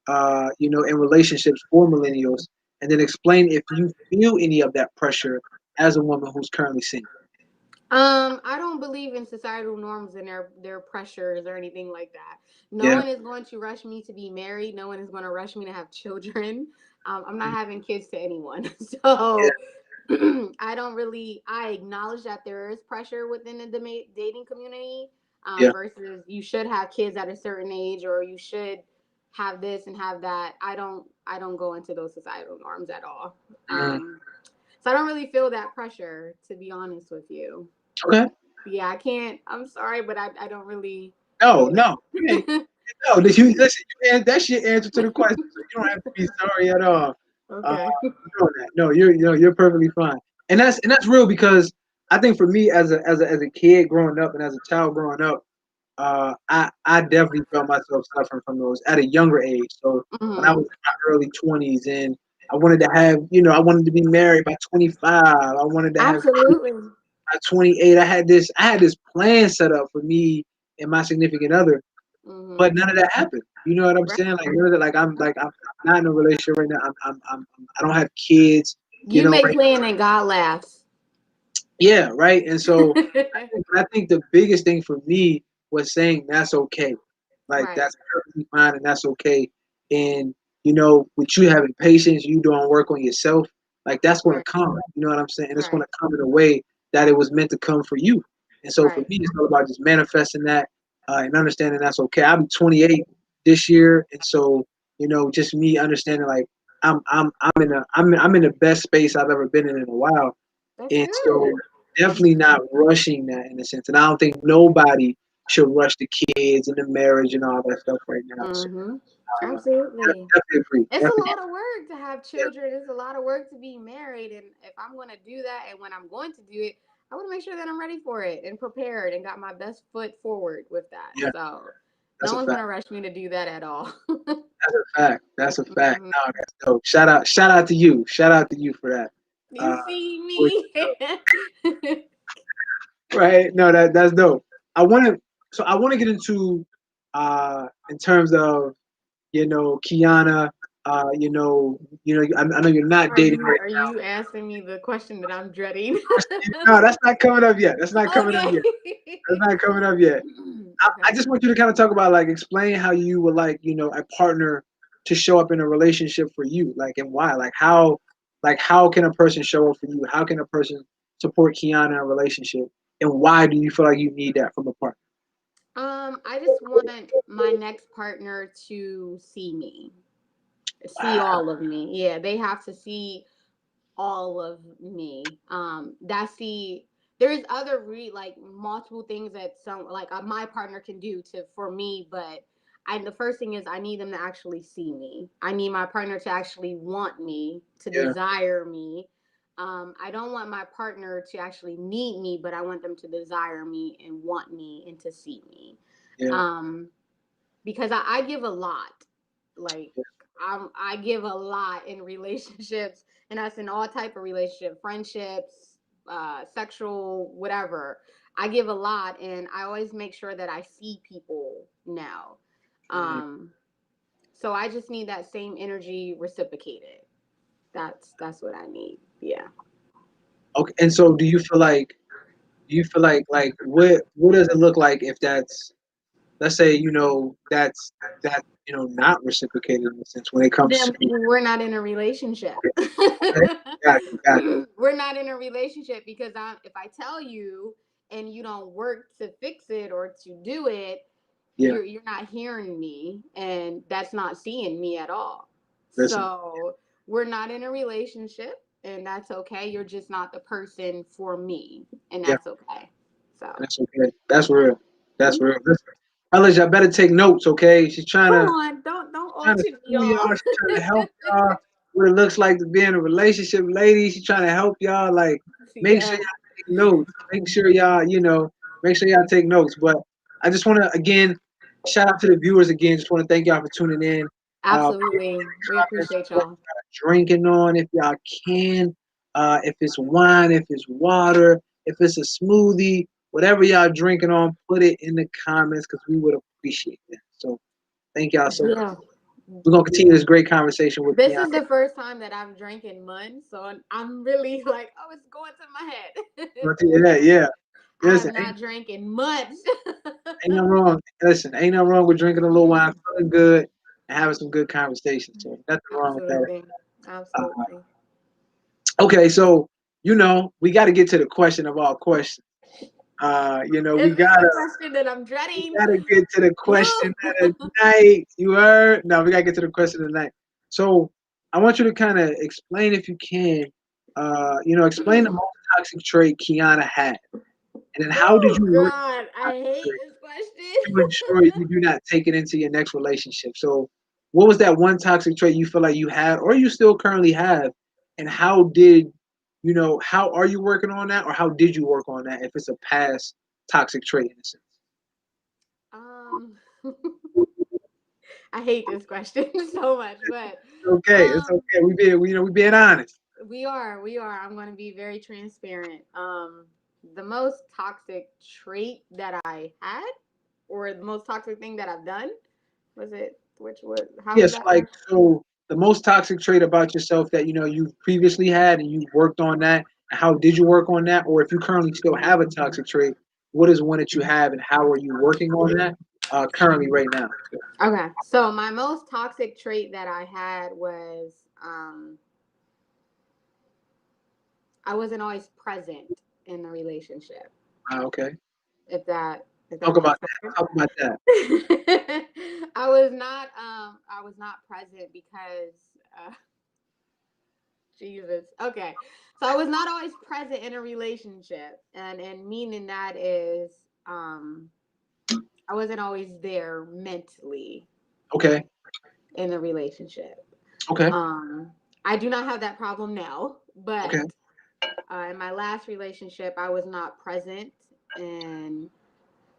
[SPEAKER 1] in relationships for millennials, and then explain if you feel any of that pressure as a woman who's currently single.
[SPEAKER 2] I don't believe in societal norms and their pressures or anything like that. No
[SPEAKER 1] Yeah,
[SPEAKER 2] one is going to rush me to be married. No one is going to rush me to have children. I'm not having kids to anyone.
[SPEAKER 1] yeah,
[SPEAKER 2] So I acknowledge that there is pressure within the dating community,
[SPEAKER 1] yeah.
[SPEAKER 2] versus you should have kids at a certain age or you should have this and have that. I don't go into those societal norms at all.
[SPEAKER 1] Mm,
[SPEAKER 2] So I don't really feel that pressure, to be honest with you.
[SPEAKER 1] okay.
[SPEAKER 2] Yeah, I can't. I'm sorry, but I don't really
[SPEAKER 1] No,
[SPEAKER 2] feel
[SPEAKER 1] no, you ain't.
[SPEAKER 2] that.
[SPEAKER 1] No, that you listen. That's your answer to the question. So you don't have to be sorry at all.
[SPEAKER 2] Okay.
[SPEAKER 1] For that. No, you're perfectly fine. And that's real because I think for me as a kid growing up and as a child growing up, I definitely felt myself suffering from those at a younger age. So when I was
[SPEAKER 2] hmm
[SPEAKER 1] in my early 20s and I wanted to be married by 25. I wanted to have kids
[SPEAKER 2] Absolutely.
[SPEAKER 1] at 28, I had this plan set up for me and my significant other, but
[SPEAKER 2] Mm-hmm.
[SPEAKER 1] none of that happened. You know what I'm
[SPEAKER 2] Right.
[SPEAKER 1] saying? Like none of that. I'm not in a relationship right now. I don't have kids. You
[SPEAKER 2] You
[SPEAKER 1] know,
[SPEAKER 2] make
[SPEAKER 1] right?
[SPEAKER 2] plan and God laughs.
[SPEAKER 1] Yeah, right. And so I think the biggest thing for me was saying that's okay. Like
[SPEAKER 2] Right.
[SPEAKER 1] that's perfectly fine and that's okay. And with you having patience, you doing work on yourself, like that's gonna
[SPEAKER 2] Right.
[SPEAKER 1] come. You know what I'm saying? And it's gonna
[SPEAKER 2] Right.
[SPEAKER 1] come in a way that it was meant to come for you. And so for
[SPEAKER 2] Right.
[SPEAKER 1] me, it's all about just manifesting that and understanding that's okay. I'll be 28 this year, and so just me understanding like I'm in the best space I've ever been in a while,
[SPEAKER 2] That's
[SPEAKER 1] and so
[SPEAKER 2] good.
[SPEAKER 1] definitely not rushing that in a sense. And I don't think nobody should rush the kids and the marriage and all that stuff right now. So
[SPEAKER 2] Mm-hmm.
[SPEAKER 1] uh,
[SPEAKER 2] Absolutely.
[SPEAKER 1] definitely agree.
[SPEAKER 2] It's a
[SPEAKER 1] Definitely,
[SPEAKER 2] lot of work to have
[SPEAKER 1] yeah,
[SPEAKER 2] children. It's a lot of work to be married. And if I'm going to do that and when I'm going to do it, I want to make sure that I'm ready for it and prepared and got my best foot forward with that.
[SPEAKER 1] yeah,
[SPEAKER 2] So
[SPEAKER 1] that's
[SPEAKER 2] no
[SPEAKER 1] a
[SPEAKER 2] one's going
[SPEAKER 1] fact.
[SPEAKER 2] to rush me to do that at all.
[SPEAKER 1] That's a fact. That's a fact.
[SPEAKER 2] Mhm.
[SPEAKER 1] No, that's dope. Shout out to you. Shout out to you for that.
[SPEAKER 2] You
[SPEAKER 1] Uh,
[SPEAKER 2] see
[SPEAKER 1] which
[SPEAKER 2] me?
[SPEAKER 1] is dope. Right? No, that's dope. I want to get into in terms of Kianna. I know you're not
[SPEAKER 2] Are
[SPEAKER 1] dating
[SPEAKER 2] you
[SPEAKER 1] right
[SPEAKER 2] are
[SPEAKER 1] now.
[SPEAKER 2] you asking me the question that I'm dreading?
[SPEAKER 1] No, that's not coming up yet. That's not coming up
[SPEAKER 2] Okay.
[SPEAKER 1] yet. That's not coming up yet. I
[SPEAKER 2] Okay.
[SPEAKER 1] just want you to kind of talk about like explain how you would like a partner to show up in a relationship for you, like and why, like how can a person show up for you? How can a person support Kianna in a relationship, and why do you feel like you need that from a partner?
[SPEAKER 2] I just want my next partner to see
[SPEAKER 1] Wow.
[SPEAKER 2] all of me. Yeah, they have to see all of me. That's there's other like multiple things that some like my partner can do to for me, but the first thing is I need them to actually see me. I need my partner to actually want me, to
[SPEAKER 1] Yeah.
[SPEAKER 2] desire me. I don't want my partner to actually need me, but I want them to desire me and want me and to see me.
[SPEAKER 1] Yeah.
[SPEAKER 2] Um, because I give a lot. Like I give a lot in relationships, and that's in all type of relationship, friendships, sexual, whatever. I give a lot, and I always make sure that I see people now.
[SPEAKER 1] Mm.
[SPEAKER 2] Um, so I just need that same energy reciprocated. That's what I need. Yeah.
[SPEAKER 1] Okay. And so do you feel like what does it look like if that's, let's say, that's not reciprocated in a sense when it comes to.
[SPEAKER 2] Then we're not in a relationship.
[SPEAKER 1] Okay, got you.
[SPEAKER 2] We're not in a relationship because if I tell you and you don't work to fix it or to do it,
[SPEAKER 1] Yeah,
[SPEAKER 2] you're not hearing me, and that's not seeing me at all.
[SPEAKER 1] listen,
[SPEAKER 2] So we're not in a relationship, and that's okay. You're just not the person for me, and
[SPEAKER 1] yeah,
[SPEAKER 2] that's okay. So
[SPEAKER 1] that's okay. That's real. That's
[SPEAKER 2] mhm.
[SPEAKER 1] real. Listen, fellas, y'all better take notes, okay? She's trying
[SPEAKER 2] Come
[SPEAKER 1] to
[SPEAKER 2] on, don't
[SPEAKER 1] trying to
[SPEAKER 2] auction me,
[SPEAKER 1] school y'all.
[SPEAKER 2] y'all.
[SPEAKER 1] She's trying to help y'all. What it looks like to be in a relationship, ladies. She's trying to help y'all. Like, make sure
[SPEAKER 2] Yes,
[SPEAKER 1] y'all take notes. Make sure y'all take notes. But I just want to again shout out to the viewers again. Just want to thank y'all for tuning in. Make
[SPEAKER 2] absolutely. We
[SPEAKER 1] sure y'all
[SPEAKER 2] appreciate
[SPEAKER 1] enjoy what
[SPEAKER 2] y'all.
[SPEAKER 1] y'all drinking on if y'all can. If it's wine, if it's water, if it's a smoothie, whatever y'all drinking on, put it in the comments because we would appreciate that. So thank y'all so much.
[SPEAKER 2] Yeah.
[SPEAKER 1] We're gonna continue this great conversation with
[SPEAKER 2] This
[SPEAKER 1] Kianna.
[SPEAKER 2] is the first time that I'm drinking mud, so I'm really like, oh, it's going to my head.
[SPEAKER 1] Yeah, yeah.
[SPEAKER 2] I have
[SPEAKER 1] Listen,
[SPEAKER 2] not drinking much.
[SPEAKER 1] ain't nothing wrong. Listen, ain't nothing wrong with drinking a little wine, feeling good, and having some good conversations. So nothing wrong with that.
[SPEAKER 2] Absolutely. Absolutely.
[SPEAKER 1] Okay, so we got to get to the question of all questions.
[SPEAKER 2] Is
[SPEAKER 1] we
[SPEAKER 2] this the
[SPEAKER 1] gotta
[SPEAKER 2] question that I'm
[SPEAKER 1] we
[SPEAKER 2] dreading?
[SPEAKER 1] gotta get to the question
[SPEAKER 2] Woo!
[SPEAKER 1] of the night. You heard? No, we gotta get to the question of the night. So I want you to kind of explain, if you can, explain the most toxic trait Kianna had. And then how did
[SPEAKER 2] Oh
[SPEAKER 1] you work
[SPEAKER 2] God, I hate this
[SPEAKER 1] to ensure
[SPEAKER 2] question.
[SPEAKER 1] you do not take it into your next relationship? So, what was that one toxic trait you feel like you had, or you still currently have, and how are you working on that, or how did you work on that? If it's a past toxic trait, in a sense.
[SPEAKER 2] um, I hate this question so much, but
[SPEAKER 1] Okay, it's
[SPEAKER 2] um,
[SPEAKER 1] okay. We being honest.
[SPEAKER 2] we are. I'm going to be very transparent. The most toxic trait that I had, or the most toxic thing that I've done, was it? Which was? How was
[SPEAKER 1] Yes,
[SPEAKER 2] that
[SPEAKER 1] like
[SPEAKER 2] question?
[SPEAKER 1] so the most toxic trait about yourself that you know you've previously had and you worked on that. And how did you work on that? Or if you currently still have a toxic trait, what is one that you have and how are you working on that currently right now?
[SPEAKER 2] Okay, so my most toxic trait that I had was I wasn't always present in the relationship.
[SPEAKER 1] Okay,
[SPEAKER 2] If that
[SPEAKER 1] talk about
[SPEAKER 2] makes
[SPEAKER 1] that.
[SPEAKER 2] sense.
[SPEAKER 1] Talk about that.
[SPEAKER 2] I was not present because Jesus. Okay. So I was not always present in a relationship. And meaning that is I wasn't always there mentally
[SPEAKER 1] Okay,
[SPEAKER 2] in the relationship.
[SPEAKER 1] okay,
[SPEAKER 2] Um I do not have that problem now,
[SPEAKER 1] okay.
[SPEAKER 2] but in my last relationship I was not present, and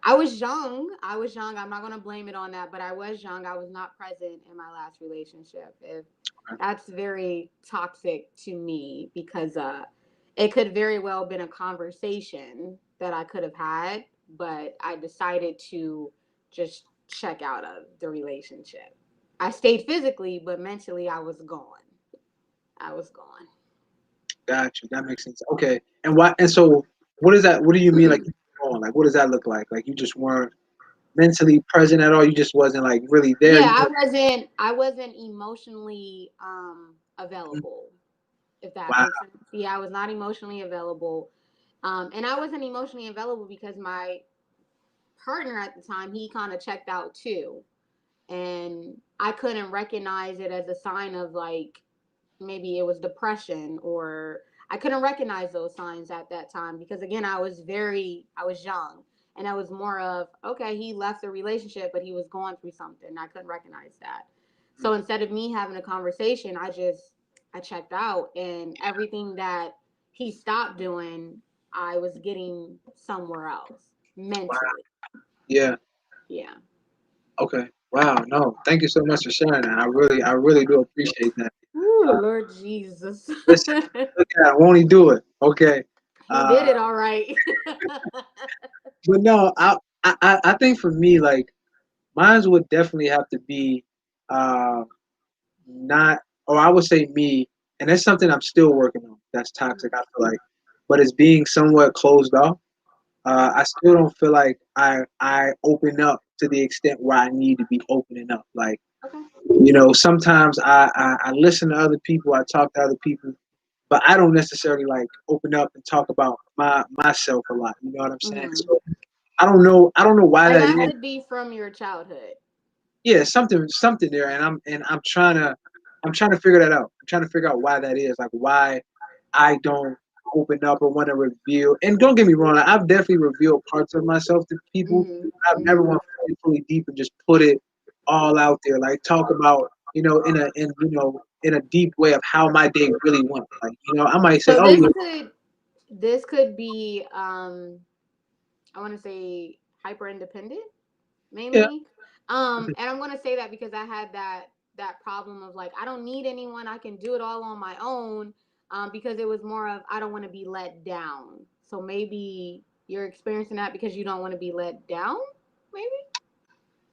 [SPEAKER 2] I was young. I was young. I'm not going to blame it on that, but I was young. I was not present in my last relationship. If that's very toxic to me, because it could very well have been a conversation that I could have had, but I decided to just check out of the relationship. I stayed physically, but mentally I was gone. I was gone.
[SPEAKER 1] Gotcha. That makes sense. Okay, and why? And so, what is that? What do you mean? Like, you were gone? Like, what does that look like? Like, you just weren't mentally present at all. You just wasn't like really there.
[SPEAKER 2] Yeah,
[SPEAKER 1] You just
[SPEAKER 2] I wasn't emotionally available, if that
[SPEAKER 1] wow.
[SPEAKER 2] makes sense. Yeah, I was not emotionally available. And I wasn't emotionally available because my partner at the time, he kind of checked out too. And I couldn't recognize it as a sign of like maybe it was depression, or I couldn't recognize those signs at that time because again, I was young, and I was more of, okay, he left the relationship, but he was going through something. I couldn't recognize that. So instead of me having a conversation, I checked out, and everything that he stopped doing, I was getting somewhere else
[SPEAKER 1] Wow.
[SPEAKER 2] mentally.
[SPEAKER 1] Yeah.
[SPEAKER 2] Yeah.
[SPEAKER 1] Okay. Wow. No. Thank you so much for sharing that. I really do appreciate that.
[SPEAKER 2] Ooh,
[SPEAKER 1] Uh,
[SPEAKER 2] Lord Jesus.
[SPEAKER 1] listen, look at that. Won't he do it? Okay.
[SPEAKER 2] He did
[SPEAKER 1] Uh,
[SPEAKER 2] it all right.
[SPEAKER 1] but no, I think for me, like, mine would definitely have to be, uh, not, or I would say me, and that's something I'm still working on. That's toxic. I feel like, but it's being somewhat closed off. I still don't feel like I open up to the extent where I need to be opening up. Like,
[SPEAKER 2] Okay.
[SPEAKER 1] you know, sometimes I listen to other people, I talk to other people, but I don't necessarily like open up and talk about myself a lot. You know what I'm saying?
[SPEAKER 2] Hmm.
[SPEAKER 1] So I don't know why
[SPEAKER 2] That
[SPEAKER 1] that
[SPEAKER 2] has
[SPEAKER 1] is.
[SPEAKER 2] to be from your childhood.
[SPEAKER 1] Yeah, something there, and I'm trying to figure that out. I'm trying to figure out why that is. Like why I don't open up or want to reveal. And don't get me wrong, I've definitely revealed parts of myself to people.
[SPEAKER 2] Hmm.
[SPEAKER 1] I've never
[SPEAKER 2] Hmm.
[SPEAKER 1] went fully deep and just put it all out there. Like talk about, you know, in a deep way of how my day really went. Like, you know, I might say,
[SPEAKER 2] So
[SPEAKER 1] oh yeah,
[SPEAKER 2] this could be I want to say hyper independent
[SPEAKER 1] yeah,
[SPEAKER 2] mainly. And I'm gonna say that because I had that problem of like I don't need anyone. I can do it all on my own. Because it was more of I don't want to be let down. So maybe you're experiencing that because you don't want to be let down. Maybe.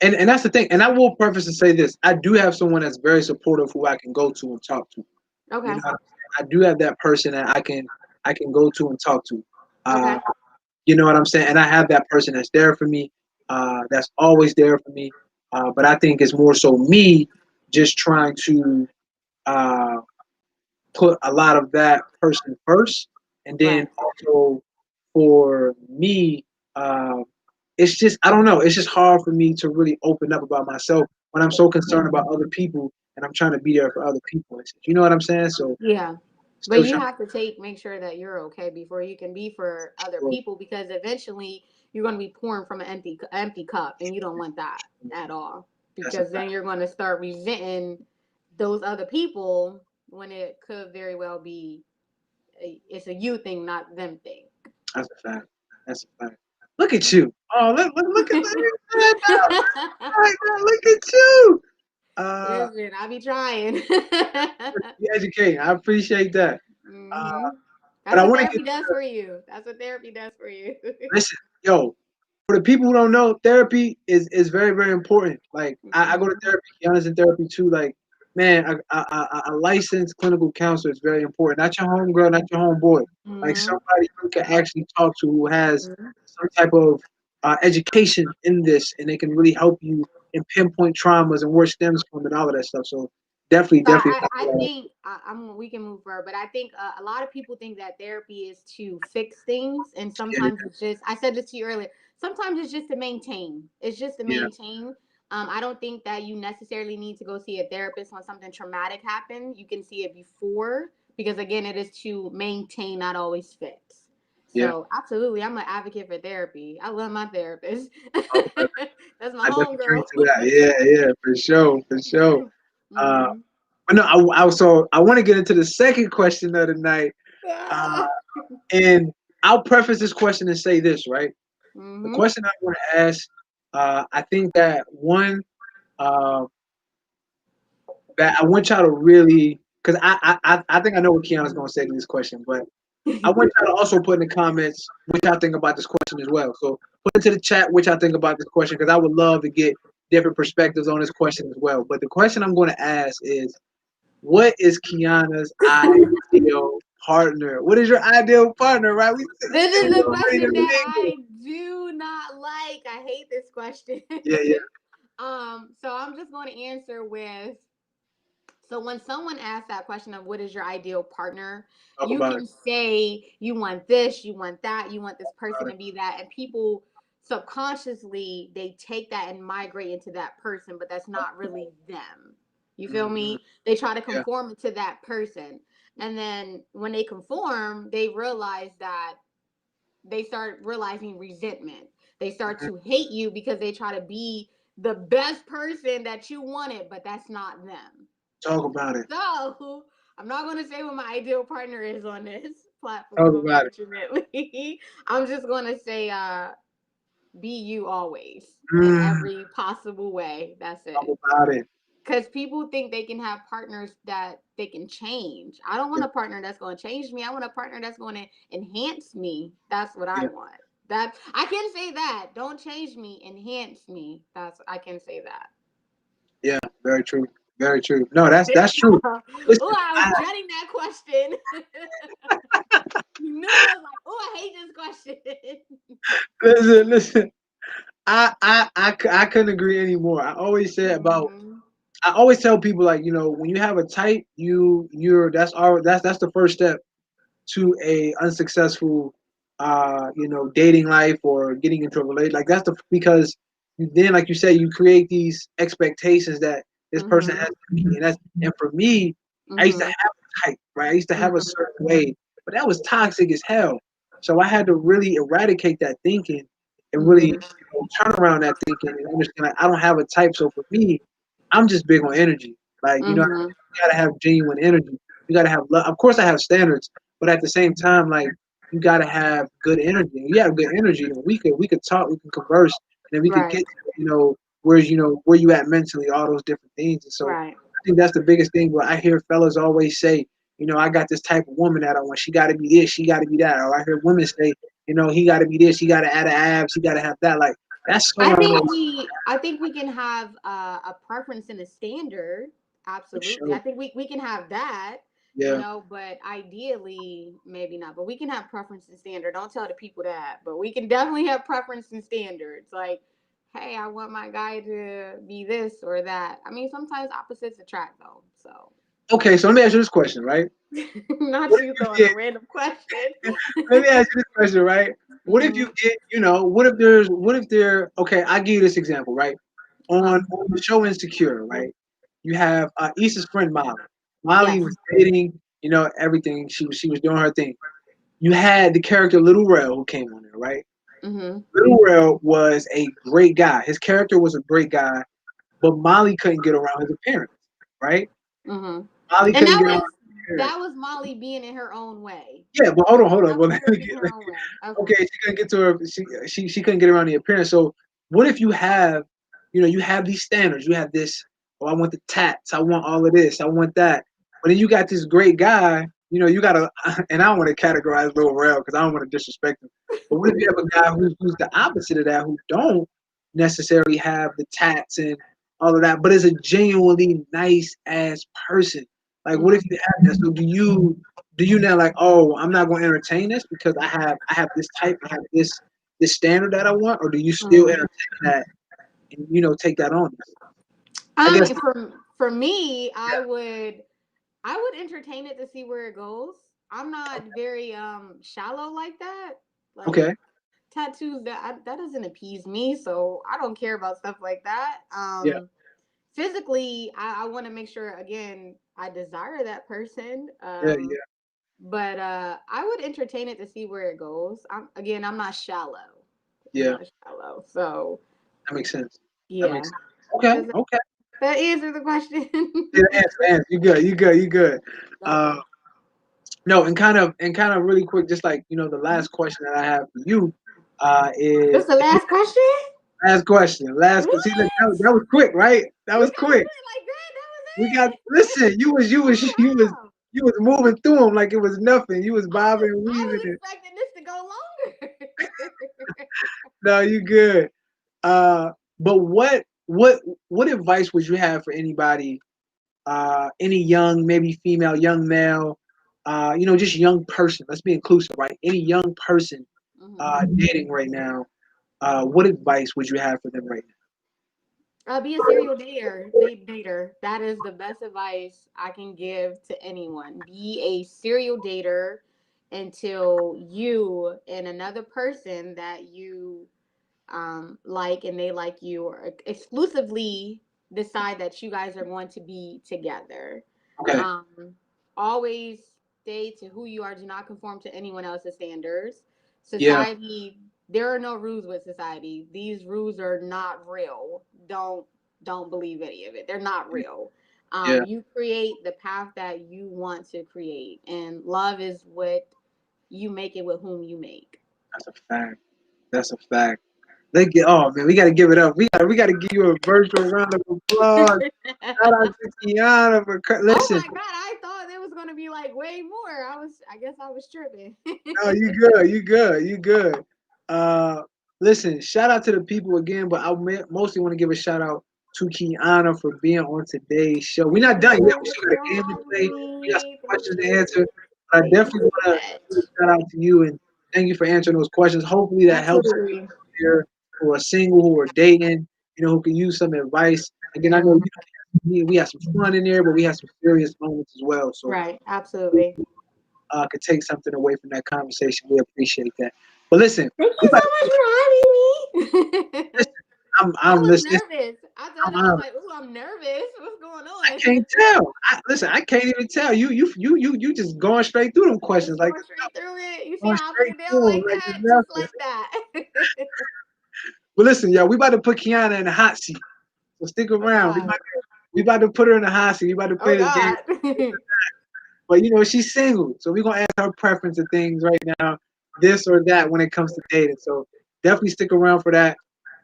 [SPEAKER 1] and that's the thing. And I will preface and say this: I do have someone that's very supportive who I can go to and talk to. You
[SPEAKER 2] Okay.
[SPEAKER 1] know, I do have that person that I can go to and talk to. Uh,
[SPEAKER 2] Okay.
[SPEAKER 1] you know what I'm saying? And I have that person that's there for me, that's always there for me. But I think it's more so me just trying to uh, put a lot of that person first, and then
[SPEAKER 2] Right.
[SPEAKER 1] also for me, uh, it's just I don't know. It's just hard for me to really open up about myself when I'm so concerned about other people, and I'm trying to be there for other people. You know what I'm saying? So
[SPEAKER 2] Yeah. But
[SPEAKER 1] still
[SPEAKER 2] you
[SPEAKER 1] trying.
[SPEAKER 2] have to make sure that you're okay before you can be for other
[SPEAKER 1] To,
[SPEAKER 2] people, because eventually you're going to be pouring from an empty cup, and you don't want that at all,
[SPEAKER 1] that's a
[SPEAKER 2] because then
[SPEAKER 1] fact.
[SPEAKER 2] you're going to start resenting those other people when it could very well be it's a you thing, not them thing.
[SPEAKER 1] That's a fact. That's a fact. Look at you. Oh, look at that. Right now, look at you. Uh,
[SPEAKER 2] Listen, I be trying.
[SPEAKER 1] you educating. I appreciate that. Uh,
[SPEAKER 2] Hmm.
[SPEAKER 1] But
[SPEAKER 2] That's
[SPEAKER 1] I
[SPEAKER 2] what
[SPEAKER 1] want to get
[SPEAKER 2] therapy does for you. That's what therapy does for you.
[SPEAKER 1] listen, yo. For the people who don't know, therapy is very very important. Like I go to
[SPEAKER 2] Mhm.
[SPEAKER 1] therapy. Kiana's in therapy too. Like man, a licensed clinical counselor is very important. Not your homegirl, not your homeboy. Like
[SPEAKER 2] Mhm.
[SPEAKER 1] somebody you can actually talk to who has
[SPEAKER 2] Mhm.
[SPEAKER 1] some type of education in this, and they can really help you and pinpoint traumas and where it stems from and all of that stuff. So definitely,
[SPEAKER 2] So
[SPEAKER 1] definitely.
[SPEAKER 2] I think we can move forward, but I think a lot of people think that therapy is to fix things, and
[SPEAKER 1] Yeah,
[SPEAKER 2] sometimes it's just. I said this to you earlier. Sometimes it's just to maintain. It's just to
[SPEAKER 1] yeah,
[SPEAKER 2] maintain. I don't think that you necessarily need to go see a therapist when something traumatic happened. You can see it before because again, it is to maintain, not always fix.
[SPEAKER 1] yeah.
[SPEAKER 2] So absolutely, I'm an advocate for therapy. I love my therapist.
[SPEAKER 1] Okay.
[SPEAKER 2] That's my
[SPEAKER 1] I definitely
[SPEAKER 2] homegirl.
[SPEAKER 1] drink to that. Yeah, yeah, for sure, for sure. Uh,
[SPEAKER 2] Hmm.
[SPEAKER 1] but no, I also I want to get into the second question of the night, uh, and I'll preface this question and say this right. The
[SPEAKER 2] Hmm.
[SPEAKER 1] question I want to ask, I think that one uh, that I want y'all to really, because I think I know what Kiana's going to say to this question, but I want y'all to also put in the comments what y'all think about this question as well. So put into the chat what y'all think about this question because I would love to get different perspectives on this question as well. But the question I'm going to ask is, what is Kiana's ideal partner? What is your ideal partner? Right? We
[SPEAKER 2] This
[SPEAKER 1] say
[SPEAKER 2] is a
[SPEAKER 1] we're ready
[SPEAKER 2] question
[SPEAKER 1] to
[SPEAKER 2] that
[SPEAKER 1] mingle.
[SPEAKER 2] I do not like. I hate this question.
[SPEAKER 1] Yeah, yeah.
[SPEAKER 2] So I'm just going to answer with so when someone asks that question of what is your ideal partner,
[SPEAKER 1] Talk
[SPEAKER 2] you
[SPEAKER 1] about it.
[SPEAKER 2] can say you want this, you want that, you want this person
[SPEAKER 1] About
[SPEAKER 2] to
[SPEAKER 1] it.
[SPEAKER 2] be that, and people subconsciously they take that and migrate into that person, but that's not really them. You feel
[SPEAKER 1] Mm-hmm.
[SPEAKER 2] me? They try to
[SPEAKER 1] Yeah.
[SPEAKER 2] conform it to that person. And then when they conform, they realize that they start realizing resentment. They start
[SPEAKER 1] Mm-hmm.
[SPEAKER 2] to hate you because they try to be the best person that you wanted, but that's not them.
[SPEAKER 1] Talk about it.
[SPEAKER 2] So I'm not going to say what my ideal partner is on this
[SPEAKER 1] Talk
[SPEAKER 2] platform,
[SPEAKER 1] about it.
[SPEAKER 2] unfortunately. I'm just going to say, be you always in
[SPEAKER 1] Mm,
[SPEAKER 2] every possible way. That's
[SPEAKER 1] talk
[SPEAKER 2] it.
[SPEAKER 1] about it.
[SPEAKER 2] Because people think they can have partners that they can change. I don't want
[SPEAKER 1] Yeah,
[SPEAKER 2] a partner that's going to change me. I want a partner that's going to enhance me. That's what I
[SPEAKER 1] yeah,
[SPEAKER 2] want. That I can say that. Don't change me, enhance me. That's I can say that.
[SPEAKER 1] yeah. Very true. Very true. No, that's true.
[SPEAKER 2] Oh,
[SPEAKER 1] Listen,
[SPEAKER 2] I was dreading that question. You knew I was like, oh, I hate this question.
[SPEAKER 1] listen. I couldn't agree anymore. I always say about
[SPEAKER 2] Hmm.
[SPEAKER 1] I always tell people like when you have a type, you're that's the first step to a unsuccessful dating life or getting into a relationship. Like that's the because you then like you say you create these expectations that this person has
[SPEAKER 2] Hmm.
[SPEAKER 1] to be, and for me, I used to
[SPEAKER 2] Hmm.
[SPEAKER 1] have a type, right? I used to have a
[SPEAKER 2] Hmm.
[SPEAKER 1] certain way, but that was toxic as hell. So I had to really eradicate that thinking and really
[SPEAKER 2] Hmm.
[SPEAKER 1] turn around that thinking and understand like I don't have a type. So for me, I'm just big on energy. Like
[SPEAKER 2] Hmm.
[SPEAKER 1] you gotta have genuine energy. You gotta have love. Of course, I have standards, but at the same time, like you gotta have good energy. You have good energy, and we could talk, we can converse, and then we could
[SPEAKER 2] Right.
[SPEAKER 1] get to where you at mentally, all those different things. And so
[SPEAKER 2] Right.
[SPEAKER 1] I think that's the biggest thing. But I hear fellas always say, I got this type of woman that I want. She got to be this, she got to be that. Or I hear women say, he got to be this, he got to add abs, he got to have that. Like that's so unrealistic.
[SPEAKER 2] I think we can have a preference and a standard.
[SPEAKER 1] For
[SPEAKER 2] Absolutely. I
[SPEAKER 1] sure.
[SPEAKER 2] think we can have that,
[SPEAKER 1] Yeah.
[SPEAKER 2] but ideally maybe not. But we can have preference and standard. Don't tell the people that. But we can definitely have preference and standards. Like, hey, I want my guy to be this or that. I mean, sometimes opposites attract though. So
[SPEAKER 1] Okay, so let me ask you this question, right?
[SPEAKER 2] not
[SPEAKER 1] What if
[SPEAKER 2] you
[SPEAKER 1] you
[SPEAKER 2] throwing a
[SPEAKER 1] get
[SPEAKER 2] random question.
[SPEAKER 1] Let me ask you this question, right? What if you
[SPEAKER 2] Hmm.
[SPEAKER 1] get, what if there, okay, I'll give you this example, right? On the show Insecure, right? You have Issa's friend Molly. Molly
[SPEAKER 2] Yes.
[SPEAKER 1] was dating, everything. She was doing her thing. You had the character Little Rel who came on there, right?
[SPEAKER 2] Hmm.
[SPEAKER 1] Little Rel was a great guy. His character was a great guy, but Molly couldn't get around his appearance, right?
[SPEAKER 2] Hmm.
[SPEAKER 1] Molly
[SPEAKER 2] And
[SPEAKER 1] couldn't get around his appearance.
[SPEAKER 2] that was Molly being in her own way.
[SPEAKER 1] Yeah, but hold on.
[SPEAKER 2] That
[SPEAKER 1] Well,
[SPEAKER 2] was
[SPEAKER 1] let
[SPEAKER 2] her
[SPEAKER 1] me
[SPEAKER 2] being in
[SPEAKER 1] get,
[SPEAKER 2] her own way. Okay.
[SPEAKER 1] okay, she couldn't get to her. She couldn't get around the appearance. So what if you have, you have these standards. You have this. Oh, I want the tats. I want all of this. I want that. But then you got this great guy. you gotta, and I don't want to categorize Lil Rel because I don't want to disrespect him. But what if you have a guy who's the opposite of that, who don't necessarily have the tats and all of that, but is a genuinely nice ass person? Like, what if
[SPEAKER 2] Mhm.
[SPEAKER 1] you have that? So do you now like, oh, I'm not going to entertain this because I have this type, I have this standard that I want, or do you still
[SPEAKER 2] Mhm.
[SPEAKER 1] entertain that and take that on? I
[SPEAKER 2] I
[SPEAKER 1] guess.
[SPEAKER 2] mean, for me, I would entertain it to see where it goes. I'm not very shallow like that. Like
[SPEAKER 1] Okay.
[SPEAKER 2] tattoos that doesn't appease me, so I don't care about stuff like that.
[SPEAKER 1] Yeah.
[SPEAKER 2] Physically, I want to make sure again I desire that person.
[SPEAKER 1] Yeah. Yeah.
[SPEAKER 2] But I would entertain it to see where it goes. I'm not shallow. I'm
[SPEAKER 1] Yeah.
[SPEAKER 2] not shallow. So
[SPEAKER 1] That makes sense. That makes
[SPEAKER 2] yeah.
[SPEAKER 1] sense. Okay.
[SPEAKER 2] Does
[SPEAKER 1] Okay.
[SPEAKER 2] that answer the question?
[SPEAKER 1] Yeah, answer. You good. You good. You good. Uh,
[SPEAKER 2] Okay.
[SPEAKER 1] no, and kind of really quick, just like the
[SPEAKER 2] Mhm.
[SPEAKER 1] last question that I have for you,
[SPEAKER 2] This
[SPEAKER 1] is
[SPEAKER 2] the last question?
[SPEAKER 1] last question.
[SPEAKER 2] What?
[SPEAKER 1] See, look, that was quick, right? That
[SPEAKER 2] We
[SPEAKER 1] was
[SPEAKER 2] got through
[SPEAKER 1] quick.
[SPEAKER 2] it like that? That was
[SPEAKER 1] We got
[SPEAKER 2] it?
[SPEAKER 1] listen. You was you was
[SPEAKER 2] Oh
[SPEAKER 1] you was
[SPEAKER 2] wow.
[SPEAKER 1] you was moving through them like it was nothing. You was bobbing and
[SPEAKER 2] I
[SPEAKER 1] weaving
[SPEAKER 2] was
[SPEAKER 1] it.
[SPEAKER 2] expecting this to go longer.
[SPEAKER 1] No, you good. Uh, but what advice would you have for anybody, any young, maybe female, young male, just young person. Let's be inclusive, right? Any young person
[SPEAKER 2] Mhm.
[SPEAKER 1] dating right now. What advice would you have for them right
[SPEAKER 2] Be a serial dater. That is the best advice I can give to anyone. Be a serial dater until you and another person that you like and they like you or exclusively decide that you guys are going to be together.
[SPEAKER 1] now? Okay.
[SPEAKER 2] Um, Always stay to who you are. Do not conform to anyone else's standards.
[SPEAKER 1] Yeah.
[SPEAKER 2] Society, there are no rules with society. These rules are not real. Don't believe any of it. They're not real.
[SPEAKER 1] Yeah.
[SPEAKER 2] You create the path that you want to create, and love is what you make it with whom you make.
[SPEAKER 1] That's a fact. That's a fact. Oh man, we gotta give it up. We gotta give you a virtual round of applause. Shout out to Kiana for
[SPEAKER 2] Oh
[SPEAKER 1] listen.
[SPEAKER 2] my god, I thought there was gonna be like way more. I guess I was tripping.
[SPEAKER 1] No, you good. You good. You good. Uh, Listen. Shout out to the people again, but mostly want to give a shout out to Kiana for being on today's show. We're
[SPEAKER 2] Thank
[SPEAKER 1] not
[SPEAKER 2] you
[SPEAKER 1] done
[SPEAKER 2] so
[SPEAKER 1] yet. We
[SPEAKER 2] much
[SPEAKER 1] still got
[SPEAKER 2] for
[SPEAKER 1] a game to
[SPEAKER 2] having
[SPEAKER 1] play. We got some
[SPEAKER 2] me. Thank
[SPEAKER 1] questions to
[SPEAKER 2] you.
[SPEAKER 1] answer. But I
[SPEAKER 2] Thank you
[SPEAKER 1] definitely
[SPEAKER 2] so
[SPEAKER 1] want to give
[SPEAKER 2] much.
[SPEAKER 1] a shout out to you and thank you for answering those questions. Hopefully that helps
[SPEAKER 2] Absolutely.
[SPEAKER 1] here who are single, who are dating, who can use some advice. Again, I know
[SPEAKER 2] Mhm.
[SPEAKER 1] we have some fun in there, but we have some serious moments as well. So
[SPEAKER 2] Right. Absolutely.
[SPEAKER 1] could take something away from that conversation. We appreciate that. But listen,
[SPEAKER 2] Thank
[SPEAKER 1] we
[SPEAKER 2] you
[SPEAKER 1] about
[SPEAKER 2] so much for having me.
[SPEAKER 1] listen.
[SPEAKER 2] I
[SPEAKER 1] I'm
[SPEAKER 2] was
[SPEAKER 1] listening.
[SPEAKER 2] nervous. I
[SPEAKER 1] I'm,
[SPEAKER 2] thought I was
[SPEAKER 1] I'm,
[SPEAKER 2] like, "Ooh, I'm nervous. What's going
[SPEAKER 1] I
[SPEAKER 2] on?"
[SPEAKER 1] can't tell. Listen, I can't even tell. You just going straight through them questions
[SPEAKER 2] Just
[SPEAKER 1] like
[SPEAKER 2] going straight through it. You see
[SPEAKER 1] going
[SPEAKER 2] how I break
[SPEAKER 1] straight
[SPEAKER 2] it down
[SPEAKER 1] through them
[SPEAKER 2] like
[SPEAKER 1] like
[SPEAKER 2] that?
[SPEAKER 1] it's
[SPEAKER 2] Just
[SPEAKER 1] nothing.
[SPEAKER 2] like that.
[SPEAKER 1] But listen, y'all, we about to put Kiana in the hot seat. So stick
[SPEAKER 2] Oh
[SPEAKER 1] around.
[SPEAKER 2] God.
[SPEAKER 1] We about to put her in the hot seat. We about to
[SPEAKER 2] Oh
[SPEAKER 1] play this game.
[SPEAKER 2] God.
[SPEAKER 1] But she's single, so we're gonna ask her preference of things right now, this or that when it comes to dating. So definitely stick around for that.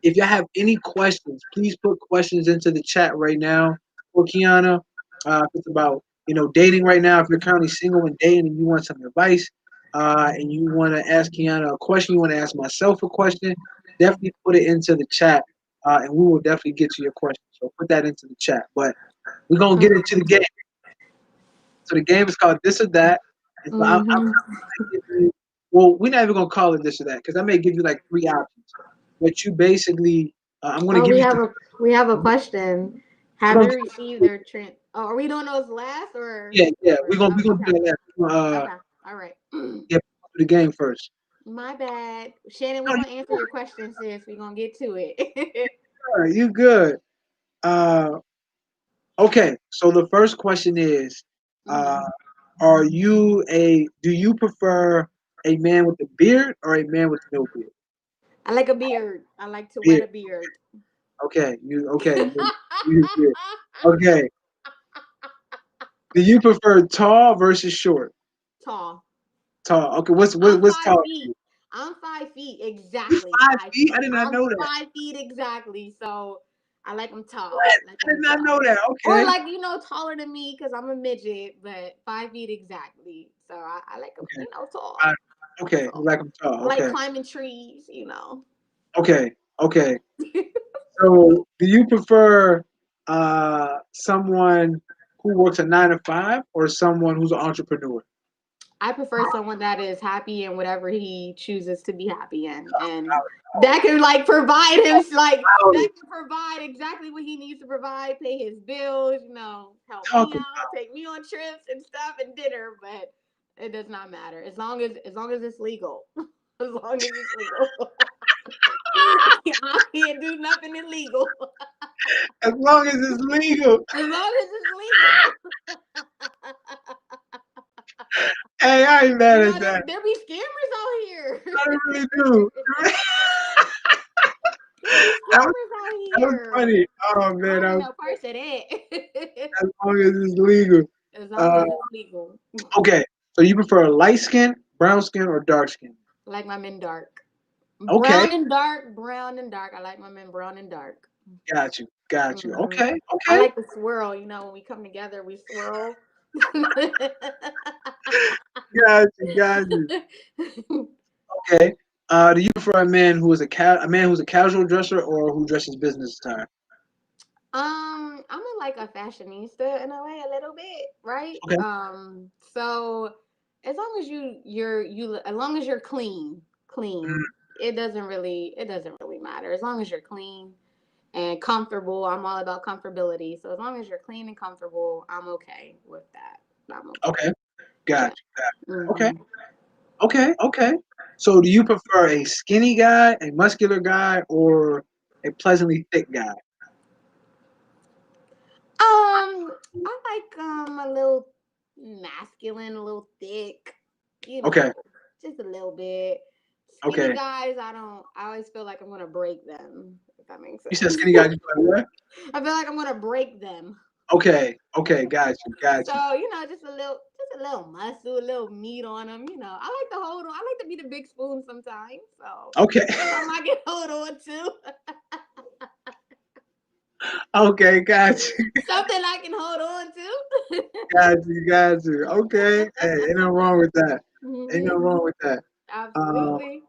[SPEAKER 1] If you have any questions, please put questions into the chat right now for Kiana. If it's about dating right now, if you're currently single and dating and you want some advice, and you want to ask Kiana a question, you want to ask myself a question, definitely put it into the chat, and we will definitely get to your question. So put that into the chat. But we're gonna get into the game. So the game is called This or That. And so I'm
[SPEAKER 2] Hmm.
[SPEAKER 1] gonna give you, well, we're not even gonna call it this or that because I may give you like three options. But you basically, I'm gonna
[SPEAKER 2] Oh,
[SPEAKER 1] give
[SPEAKER 2] we
[SPEAKER 1] you
[SPEAKER 2] have
[SPEAKER 1] three.
[SPEAKER 2] a question.
[SPEAKER 1] We're
[SPEAKER 2] Have
[SPEAKER 1] gonna
[SPEAKER 2] you
[SPEAKER 1] give
[SPEAKER 2] received their trend? Oh, are we doing those last or?
[SPEAKER 1] yeah, yeah.
[SPEAKER 2] Or
[SPEAKER 1] We're
[SPEAKER 2] oh,
[SPEAKER 1] gonna do
[SPEAKER 2] okay,
[SPEAKER 1] that.
[SPEAKER 2] okay, all right.
[SPEAKER 1] Yeah, do the game first.
[SPEAKER 2] My bad, Shannon. We're
[SPEAKER 1] No,
[SPEAKER 2] gonna answer your question, sis. We're gonna get to it.
[SPEAKER 1] you good. Uh, okay. So the first question is, uh,
[SPEAKER 2] Mhm.
[SPEAKER 1] do you prefer a man with a beard or a man with no beard?
[SPEAKER 2] I like a beard. I like to wet
[SPEAKER 1] Beard.
[SPEAKER 2] a beard.
[SPEAKER 1] Okay. You beard. Okay. Do you prefer tall versus short?
[SPEAKER 2] Tall.
[SPEAKER 1] Tall. Okay,
[SPEAKER 2] I'm
[SPEAKER 1] what's
[SPEAKER 2] five
[SPEAKER 1] tall?
[SPEAKER 2] feet. I'm 5 feet
[SPEAKER 1] You
[SPEAKER 2] exactly.
[SPEAKER 1] 5 feet? I
[SPEAKER 2] 5 feet.
[SPEAKER 1] did not
[SPEAKER 2] I'm
[SPEAKER 1] know that.
[SPEAKER 2] 5 feet exactly. So I like them tall.
[SPEAKER 1] What?
[SPEAKER 2] I like
[SPEAKER 1] I did
[SPEAKER 2] them
[SPEAKER 1] not know
[SPEAKER 2] tall.
[SPEAKER 1] that.
[SPEAKER 2] Or
[SPEAKER 1] Okay.
[SPEAKER 2] like, taller than me because I'm a midget, but 5 feet exactly. So I like them,
[SPEAKER 1] Okay.
[SPEAKER 2] tall.
[SPEAKER 1] Uh, okay. You
[SPEAKER 2] Tall.
[SPEAKER 1] like them tall.
[SPEAKER 2] I like
[SPEAKER 1] Okay.
[SPEAKER 2] climbing trees.
[SPEAKER 1] Okay. Okay. So, do you prefer someone who works a 9 to 5 or someone who's an entrepreneur?
[SPEAKER 2] I prefer someone that is happy in whatever he chooses to be happy in, and that can like provide him that can provide exactly what he needs to provide, pay his bills, help
[SPEAKER 1] Talk
[SPEAKER 2] me
[SPEAKER 1] about
[SPEAKER 2] out, take me on trips and stuff and dinner, but it does not matter as long as it's legal. As long as it's legal. I can't do nothing illegal.
[SPEAKER 1] as long as it's legal.
[SPEAKER 2] As long as it's legal.
[SPEAKER 1] Hey, I ain't mad at that.
[SPEAKER 2] There be scammers out here.
[SPEAKER 1] I really do.
[SPEAKER 2] There be
[SPEAKER 1] That was,
[SPEAKER 2] scammers out
[SPEAKER 1] that was
[SPEAKER 2] here.
[SPEAKER 1] funny. Oh
[SPEAKER 2] I
[SPEAKER 1] man,
[SPEAKER 2] don't
[SPEAKER 1] that
[SPEAKER 2] want
[SPEAKER 1] was
[SPEAKER 2] no parts of that.
[SPEAKER 1] as long as it's legal.
[SPEAKER 2] As long
[SPEAKER 1] Uh,
[SPEAKER 2] as it's legal.
[SPEAKER 1] okay. So you prefer light skin, brown skin, or dark skin?
[SPEAKER 2] I like my men dark.
[SPEAKER 1] Okay,
[SPEAKER 2] Brown and dark, brown and dark. I like my men brown and dark.
[SPEAKER 1] got you, got you.
[SPEAKER 2] Hmm.
[SPEAKER 1] Okay,
[SPEAKER 2] I
[SPEAKER 1] okay,
[SPEAKER 2] like the swirl. When we come together, we swirl.
[SPEAKER 1] got you, got you. Okay. Do you prefer a man who is a man who's a casual dresser or who dresses business attire?
[SPEAKER 2] I'm like a fashionista in a way, a little bit, right?
[SPEAKER 1] Okay.
[SPEAKER 2] So as long as as long as you're clean,
[SPEAKER 1] Mm,
[SPEAKER 2] it doesn't really matter. As long as you're clean and comfortable, I'm all about comfortability. So as long as you're clean and comfortable, I'm okay with that. I'm okay.
[SPEAKER 1] okay, got
[SPEAKER 2] Yeah.
[SPEAKER 1] you, got you. Okay,
[SPEAKER 2] Hmm.
[SPEAKER 1] okay, okay. So do you prefer a skinny guy, a muscular guy, or a pleasantly thick guy?
[SPEAKER 2] I like a little masculine, a little thick,
[SPEAKER 1] Okay,
[SPEAKER 2] just a little bit. Skinny
[SPEAKER 1] okay.
[SPEAKER 2] guys, I always feel like I'm gonna break them, if that makes
[SPEAKER 1] You said
[SPEAKER 2] sense.
[SPEAKER 1] skinny guy. You like what?
[SPEAKER 2] I feel like I'm gonna break them.
[SPEAKER 1] Okay, okay, got you, got you.
[SPEAKER 2] So, just a little muscle, a little meat on them. I like to hold on. I like to be the big spoon sometimes. So,
[SPEAKER 1] Okay,
[SPEAKER 2] something I can hold on to.
[SPEAKER 1] okay, got you,
[SPEAKER 2] Something I can hold on to.
[SPEAKER 1] got you, got you. Okay, hey, ain't nothing wrong with that. Ain't
[SPEAKER 2] Hmm.
[SPEAKER 1] nothing wrong with that. Um,
[SPEAKER 2] Absolutely.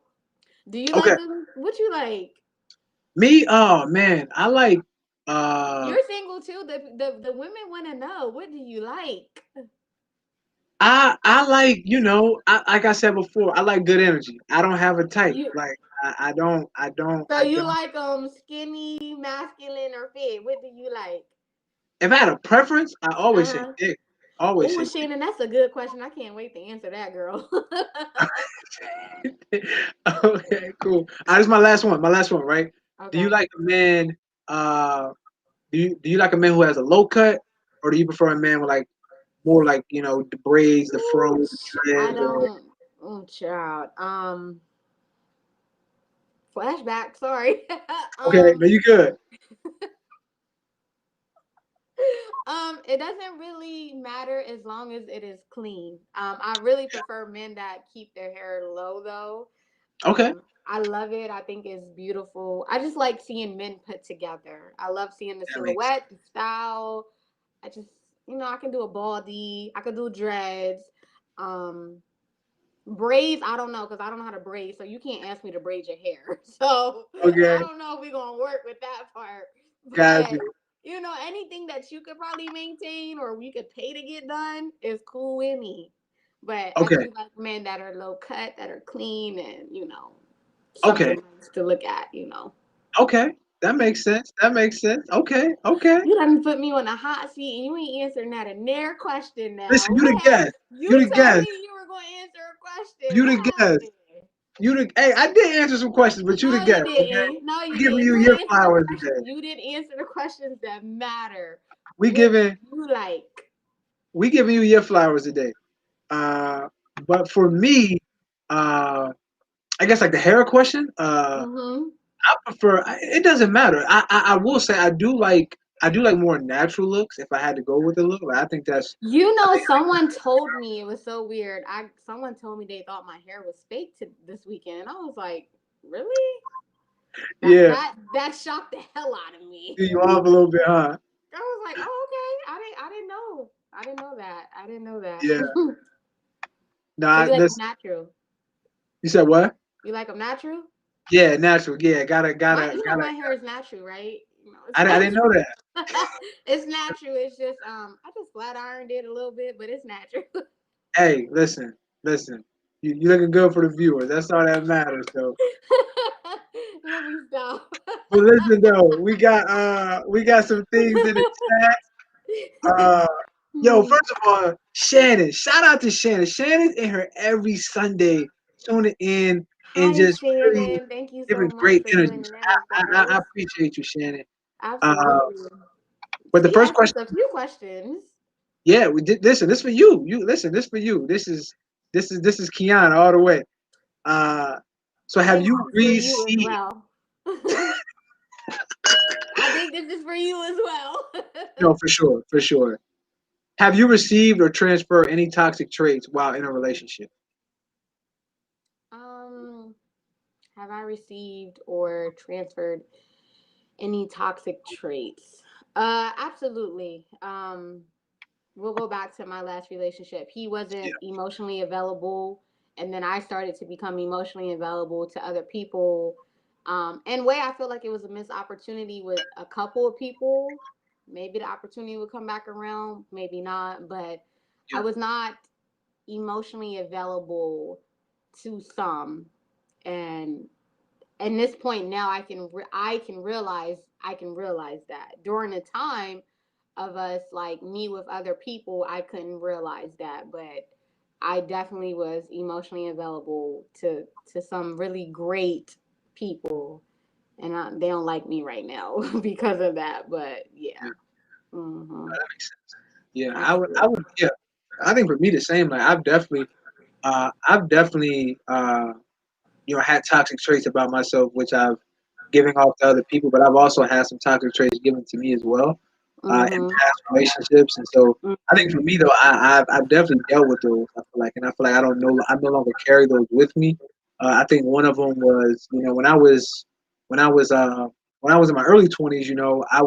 [SPEAKER 2] Do you
[SPEAKER 1] okay,
[SPEAKER 2] like them? What you like?
[SPEAKER 1] me. Oh man, I like. Uh,
[SPEAKER 2] You're single too. The women want to know, what do you like?
[SPEAKER 1] I like like I said before, I like good energy. I don't have a type.
[SPEAKER 2] You
[SPEAKER 1] Like
[SPEAKER 2] so
[SPEAKER 1] I
[SPEAKER 2] you
[SPEAKER 1] don't.
[SPEAKER 2] like skinny, masculine, or fit? What do you like?
[SPEAKER 1] If I had a preference, I
[SPEAKER 2] Uh
[SPEAKER 1] always say
[SPEAKER 2] huh.
[SPEAKER 1] thick. Always
[SPEAKER 2] Oh,
[SPEAKER 1] say
[SPEAKER 2] Shannon, that's a good question. I can't wait to answer that, girl.
[SPEAKER 1] thick. Okay, cool. This is my last one. My last one, right? Do you
[SPEAKER 2] Okay.
[SPEAKER 1] like a man? Uh, do you like a man who has a low cut, or do you prefer a man with like more like the braids, the fro,
[SPEAKER 2] Ooh,
[SPEAKER 1] the
[SPEAKER 2] I
[SPEAKER 1] dreads, or
[SPEAKER 2] don't. Oh, child. Flashback. Sorry.
[SPEAKER 1] okay?
[SPEAKER 2] um.
[SPEAKER 1] No, you good.
[SPEAKER 2] It doesn't really matter as long as it is clean. I really prefer men that keep their hair low though.
[SPEAKER 1] Okay,
[SPEAKER 2] I love it. I think it's beautiful. I just like seeing men put together. I love seeing the
[SPEAKER 1] that makes
[SPEAKER 2] silhouette, the style. I just, I can do a baldy. I can do dreads. Um, Braids, I don't know because I don't know how to braid. So you can't ask me to braid your hair. So I
[SPEAKER 1] okay.
[SPEAKER 2] don't know if we're gonna work with that part.
[SPEAKER 1] Got
[SPEAKER 2] But
[SPEAKER 1] you.
[SPEAKER 2] anything that you could probably maintain or we could pay to get done is cool with me. But I
[SPEAKER 1] Okay,
[SPEAKER 2] do like men that are low cut, that are clean, and
[SPEAKER 1] okay,
[SPEAKER 2] something nice to look at.
[SPEAKER 1] okay. That makes sense. That makes sense. Okay, okay.
[SPEAKER 2] You done put me on a hot seat and you ain't answering that a near question
[SPEAKER 1] Listen,
[SPEAKER 2] now.
[SPEAKER 1] you the guest.
[SPEAKER 2] You
[SPEAKER 1] You the
[SPEAKER 2] told me
[SPEAKER 1] guest.
[SPEAKER 2] you were gonna answer a question.
[SPEAKER 1] You
[SPEAKER 2] What
[SPEAKER 1] the guest.
[SPEAKER 2] happened?
[SPEAKER 1] You the. Hey, I did answer some questions, but you the
[SPEAKER 2] No, you
[SPEAKER 1] guest. Okay,
[SPEAKER 2] didn't. No,
[SPEAKER 1] we
[SPEAKER 2] you
[SPEAKER 1] giving
[SPEAKER 2] didn't.
[SPEAKER 1] you
[SPEAKER 2] You
[SPEAKER 1] your
[SPEAKER 2] didn't answer the
[SPEAKER 1] flowers
[SPEAKER 2] question.
[SPEAKER 1] today.
[SPEAKER 2] You didn't answer the questions that matter.
[SPEAKER 1] We
[SPEAKER 2] What do
[SPEAKER 1] giving
[SPEAKER 2] you like?
[SPEAKER 1] we giving you your flowers today. Uh, but for me, uh, I guess like the hair question.
[SPEAKER 2] Mm-hmm.
[SPEAKER 1] I prefer. It doesn't matter. I will say I do like more natural looks. If I had to go with a look, like, I think that's. I think.
[SPEAKER 2] Someone told me it was so weird. Someone told me they thought my hair was fake this weekend. I was like, really?
[SPEAKER 1] Yeah,
[SPEAKER 2] That shocked the hell out of me.
[SPEAKER 1] threw you off a little bit, huh?
[SPEAKER 2] I was like, oh, okay. I didn't know. I didn't know that. I didn't know that.
[SPEAKER 1] Yeah.
[SPEAKER 2] So
[SPEAKER 1] Nah,
[SPEAKER 2] you like them
[SPEAKER 1] this.
[SPEAKER 2] natural?
[SPEAKER 1] You said what?
[SPEAKER 2] You like them natural?
[SPEAKER 1] Yeah, natural. Yeah, gotta,
[SPEAKER 2] My,
[SPEAKER 1] gotta,
[SPEAKER 2] you know,
[SPEAKER 1] gotta.
[SPEAKER 2] my hair is natural, right? You know, it's
[SPEAKER 1] I didn't know
[SPEAKER 2] natural.
[SPEAKER 1] that.
[SPEAKER 2] It's natural. It's just I just flat ironed it a little bit, but it's natural.
[SPEAKER 1] Hey, listen. You looking good for the viewers. That's all that matters. So,
[SPEAKER 2] Let me stop.
[SPEAKER 1] but listen though, we got some things in the chat. Uh, yo,
[SPEAKER 2] Hmm.
[SPEAKER 1] first of all, Shannon. Shout out to Shannon. Shannon's in here every Sunday, tuning in and
[SPEAKER 2] Hi,
[SPEAKER 1] just really
[SPEAKER 2] Shannon. Thank you so
[SPEAKER 1] giving
[SPEAKER 2] much
[SPEAKER 1] great
[SPEAKER 2] for
[SPEAKER 1] energy.
[SPEAKER 2] joining
[SPEAKER 1] So
[SPEAKER 2] in with
[SPEAKER 1] I
[SPEAKER 2] us.
[SPEAKER 1] appreciate you, Shannon. Uh,
[SPEAKER 2] Absolutely.
[SPEAKER 1] but the
[SPEAKER 2] She
[SPEAKER 1] first
[SPEAKER 2] asked us
[SPEAKER 1] question,
[SPEAKER 2] a few questions.
[SPEAKER 1] yeah, we did. Listen, this for you. You listen, this for you. This is Kianna all the way. Uh, so
[SPEAKER 2] I
[SPEAKER 1] have
[SPEAKER 2] think
[SPEAKER 1] you
[SPEAKER 2] this is for you as
[SPEAKER 1] received?
[SPEAKER 2] well. I think this is for you as well.
[SPEAKER 1] No, for sure. Have you received or transferred any toxic traits while in a relationship?
[SPEAKER 2] um, have I received or transferred any toxic traits? Absolutely. We'll go back to my last relationship. He
[SPEAKER 1] Yeah,
[SPEAKER 2] wasn't emotionally available, and then I started to become emotionally available to other people. And way I feel like it was a missed opportunity with a couple of people. Maybe the opportunity would come back around, maybe not, but I
[SPEAKER 1] yeah,
[SPEAKER 2] was not emotionally available to some, and this point now I can realize that during the time of us, like me with other people, I couldn't realize that, but I definitely was emotionally available to some really great people, and they don't like me right now because of that, but yeah.
[SPEAKER 1] yeah.
[SPEAKER 2] Hmm.
[SPEAKER 1] That makes sense. Yeah,
[SPEAKER 2] Absolutely.
[SPEAKER 1] yeah. I think for me the same. Like I've definitely, had toxic traits about myself, which I've given off to other people, but I've also had some toxic traits given to me as well, in
[SPEAKER 2] Hmm.
[SPEAKER 1] past relationships. And so I think for
[SPEAKER 2] Hmm.
[SPEAKER 1] me though, I've definitely dealt with those. I feel like, and I feel like I no longer carry those with me. I think one of them was, when I was when I was in my early 20s, I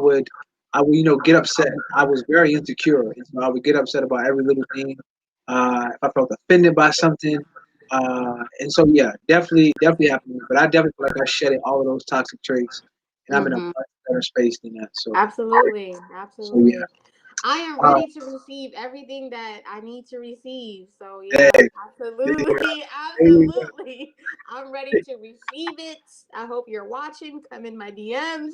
[SPEAKER 1] would get upset. I was very insecure, and so I would get upset about every little thing. If I felt offended by something, and so yeah, definitely happened. But I definitely feel like I shedded all of those toxic traits, and I'm in a
[SPEAKER 2] Hmm.
[SPEAKER 1] much better space than that.
[SPEAKER 2] Absolutely.
[SPEAKER 1] So yeah,
[SPEAKER 2] Absolutely. I am
[SPEAKER 1] uh,
[SPEAKER 2] ready to receive everything that I need to receive. So
[SPEAKER 1] hey,
[SPEAKER 2] yeah,
[SPEAKER 1] there you go.
[SPEAKER 2] absolutely,
[SPEAKER 1] There you go.
[SPEAKER 2] absolutely. I'm ready to receive it. I hope you're watching. Come in my DMs.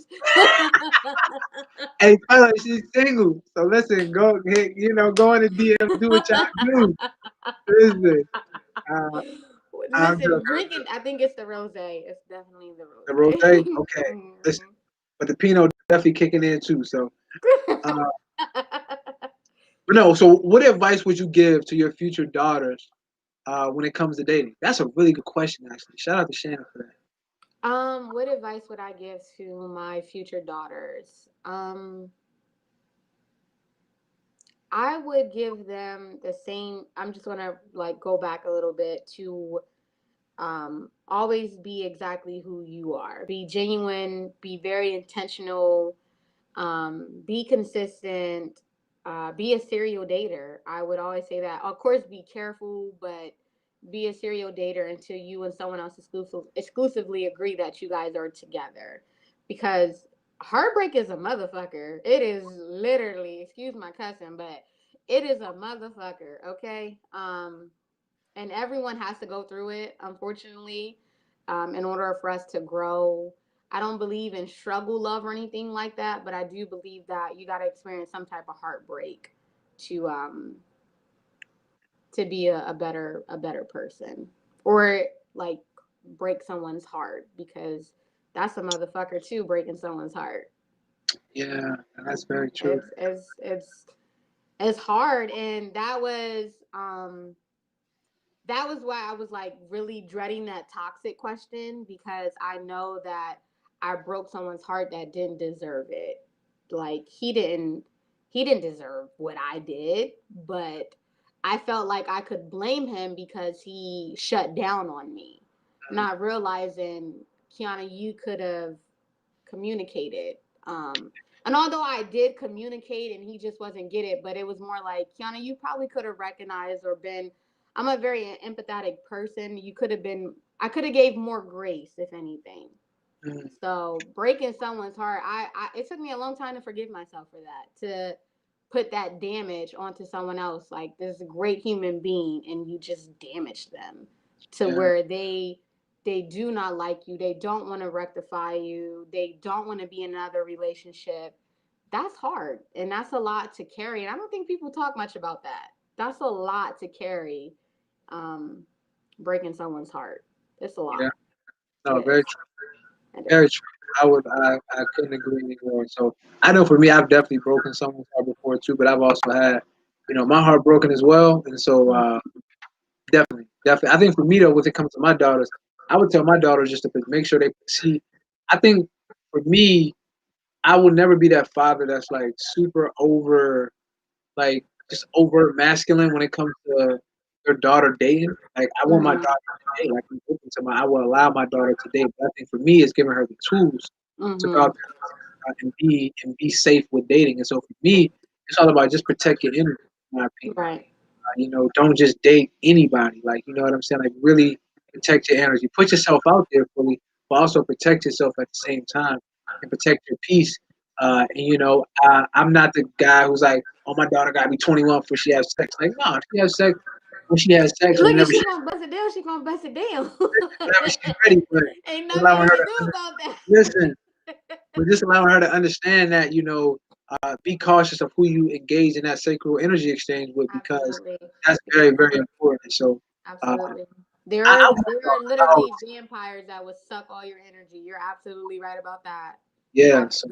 [SPEAKER 1] Hey, fella, she's single. So listen, go hit, go in the DM, do what y'all do. Listen, uh, I'm
[SPEAKER 2] Listen,
[SPEAKER 1] joking.
[SPEAKER 2] drinking. I think it's the rose. It's definitely the
[SPEAKER 1] The rose,
[SPEAKER 2] rose.
[SPEAKER 1] okay. Listen,
[SPEAKER 2] Mhm.
[SPEAKER 1] but the Pinot definitely kicking in too. So, uh, but no. So, what advice would you give to your future daughters when it comes to dating? That's a really good question, actually. Shout out to Shannon for that.
[SPEAKER 2] What advice would I give to my future daughters? I would give them the same. I'm just gonna like go back a little bit to always be exactly who you are. Be genuine. Be very intentional. Be consistent. Be a serial dater. I would always say that. Of course, be careful, but be a serial dater until you and someone else exclusively agree that you guys are together. Because heartbreak is a motherfucker. It is literally, excuse my cussing, but it is a motherfucker, okay? And everyone has to go through it, unfortunately, in order for us to grow. I don't believe in struggle love or anything like that, but I do believe that you got to experience some type of heartbreak to be a better person, or like break someone's heart, because that's a motherfucker too, breaking someone's heart.
[SPEAKER 1] Yeah, that's very true.
[SPEAKER 2] It's hard, and that was why I was like really dreading that toxic question, because I know that I broke someone's heart that didn't deserve it. Like he didn't deserve what I did, but I felt like I could blame him because he shut down on me, not realizing Kianna, you could have communicated. And although I did communicate and he just wasn't get it, but it was more like, Kianna, you probably could have recognized or been, I'm a very empathetic person. You could have been, I could have gave more grace, if anything.
[SPEAKER 1] Mm,
[SPEAKER 2] So breaking someone's heart, it took me a long time to forgive myself for that, to put that damage onto someone else. Like this great human being, and you just damaged them to
[SPEAKER 1] yeah,
[SPEAKER 2] where they do not like you. They don't want to rectify you. They don't want to be in another relationship. That's hard, and that's a lot to carry. And I don't think people talk much about that. That's a lot to carry. Um, Breaking someone's heart. It's a
[SPEAKER 1] yeah.
[SPEAKER 2] lot. It
[SPEAKER 1] No,
[SPEAKER 2] is.
[SPEAKER 1] very true.
[SPEAKER 2] It
[SPEAKER 1] Very
[SPEAKER 2] is.
[SPEAKER 1] true. I couldn't agree anymore. So I know for me, I've definitely broken someone's heart before too, but I've also had, my heart broken as well. And so, definitely. I think for me though, when it comes to my daughters, I would tell my daughters just to make sure they see. I think for me, I will never be that father that's like super over, like just overt masculine when it comes to their daughter dating. Like I want my daughter
[SPEAKER 2] Mhm.
[SPEAKER 1] to date. Like I'm open to I will allow my daughter to date. But I think for me, it's giving her the tools to go out
[SPEAKER 2] Mhm.
[SPEAKER 1] there and be safe with dating. And so for me, it's all about just protect your energy. In my opinion,
[SPEAKER 2] Right.
[SPEAKER 1] don't just date anybody. Like you know what I'm saying. Like really protect your energy. Put yourself out there fully, but also protect yourself at the same time and protect your peace. I'm not the guy who's like, oh, my daughter got to be 21 before she has sex. Like, no, she has sex when she has sex or
[SPEAKER 2] Look, if
[SPEAKER 1] whenever
[SPEAKER 2] she gonna bust it down, she gonna bust it down.
[SPEAKER 1] she's ready. But
[SPEAKER 2] Ain't
[SPEAKER 1] just
[SPEAKER 2] nothing
[SPEAKER 1] allowing
[SPEAKER 2] you
[SPEAKER 1] her
[SPEAKER 2] can
[SPEAKER 1] to
[SPEAKER 2] do about that.
[SPEAKER 1] listen, but just allowing her to understand that be cautious of who you engage in that sacred energy exchange with because
[SPEAKER 2] Absolutely.
[SPEAKER 1] that's very very important. So uh,
[SPEAKER 2] Absolutely. There
[SPEAKER 1] I
[SPEAKER 2] are
[SPEAKER 1] want
[SPEAKER 2] there
[SPEAKER 1] y'all
[SPEAKER 2] are
[SPEAKER 1] to know,
[SPEAKER 2] literally vampires that would suck all your energy. You're absolutely right about that.
[SPEAKER 1] yeah. So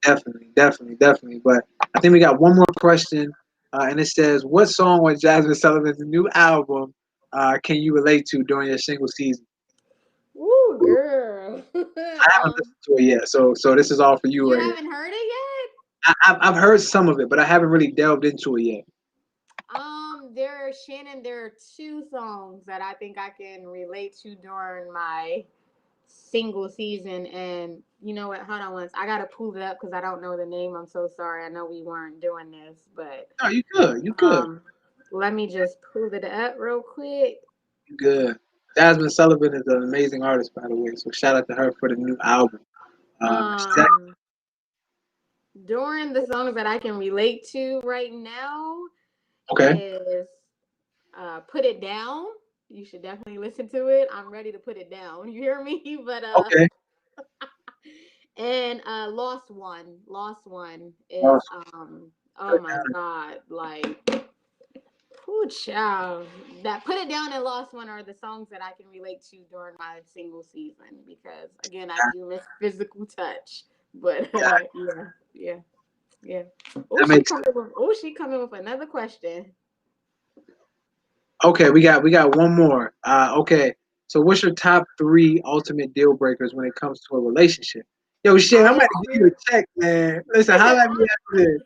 [SPEAKER 2] Absolutely.
[SPEAKER 1] definitely. But I think we got one more question, and it says, "What song on Jasmine Sullivan's new album can you relate to during your single season?"
[SPEAKER 2] Woo, girl.
[SPEAKER 1] I haven't listened to it yet, so this is all for you
[SPEAKER 2] You
[SPEAKER 1] right here.
[SPEAKER 2] haven't heard it yet?
[SPEAKER 1] I've heard some of it, but I haven't really delved into it yet.
[SPEAKER 2] There are two songs that I think I can relate to during my single season. And you know what? Hold on once. I gotta pull it up because I don't know the name. I'm so sorry. I know we weren't doing this, but
[SPEAKER 1] No, you good. You good.
[SPEAKER 2] um, let me just pull it up real quick.
[SPEAKER 1] You good. Jasmine Sullivan is an amazing artist, by the way. So shout out to her for the new album.
[SPEAKER 2] Um, During the songs that I can relate to right now
[SPEAKER 1] Okay.
[SPEAKER 2] is "Put It Down." You should definitely listen to it. I'm ready to put it down. You hear me? But
[SPEAKER 1] Okay.
[SPEAKER 2] and Lost One is
[SPEAKER 1] Awesome.
[SPEAKER 2] oh my god, like whoo child. That "Put It Down" and "Lost One" are the songs that I can relate to during my single season because again I do miss physical touch. But
[SPEAKER 1] Yeah,
[SPEAKER 2] yeah. Yeah.
[SPEAKER 1] that makes sense.
[SPEAKER 2] She coming with another question.
[SPEAKER 1] Okay, we got one more. Okay. So what's your top three ultimate deal breakers when it comes to a relationship? Yo, shit, I'm
[SPEAKER 2] I
[SPEAKER 1] about to give you a check, man. Listen, holla at me after this.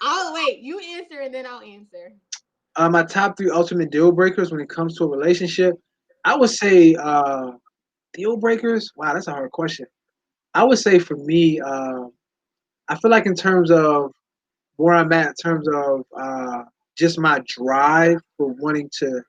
[SPEAKER 2] I'll wait. You answer and then I'll answer.
[SPEAKER 1] My top three ultimate deal breakers when it comes to a relationship, I would say deal breakers. Wow, that's a hard question. I would say for me, I feel like in terms of where I'm at, in terms of just my drive for wanting to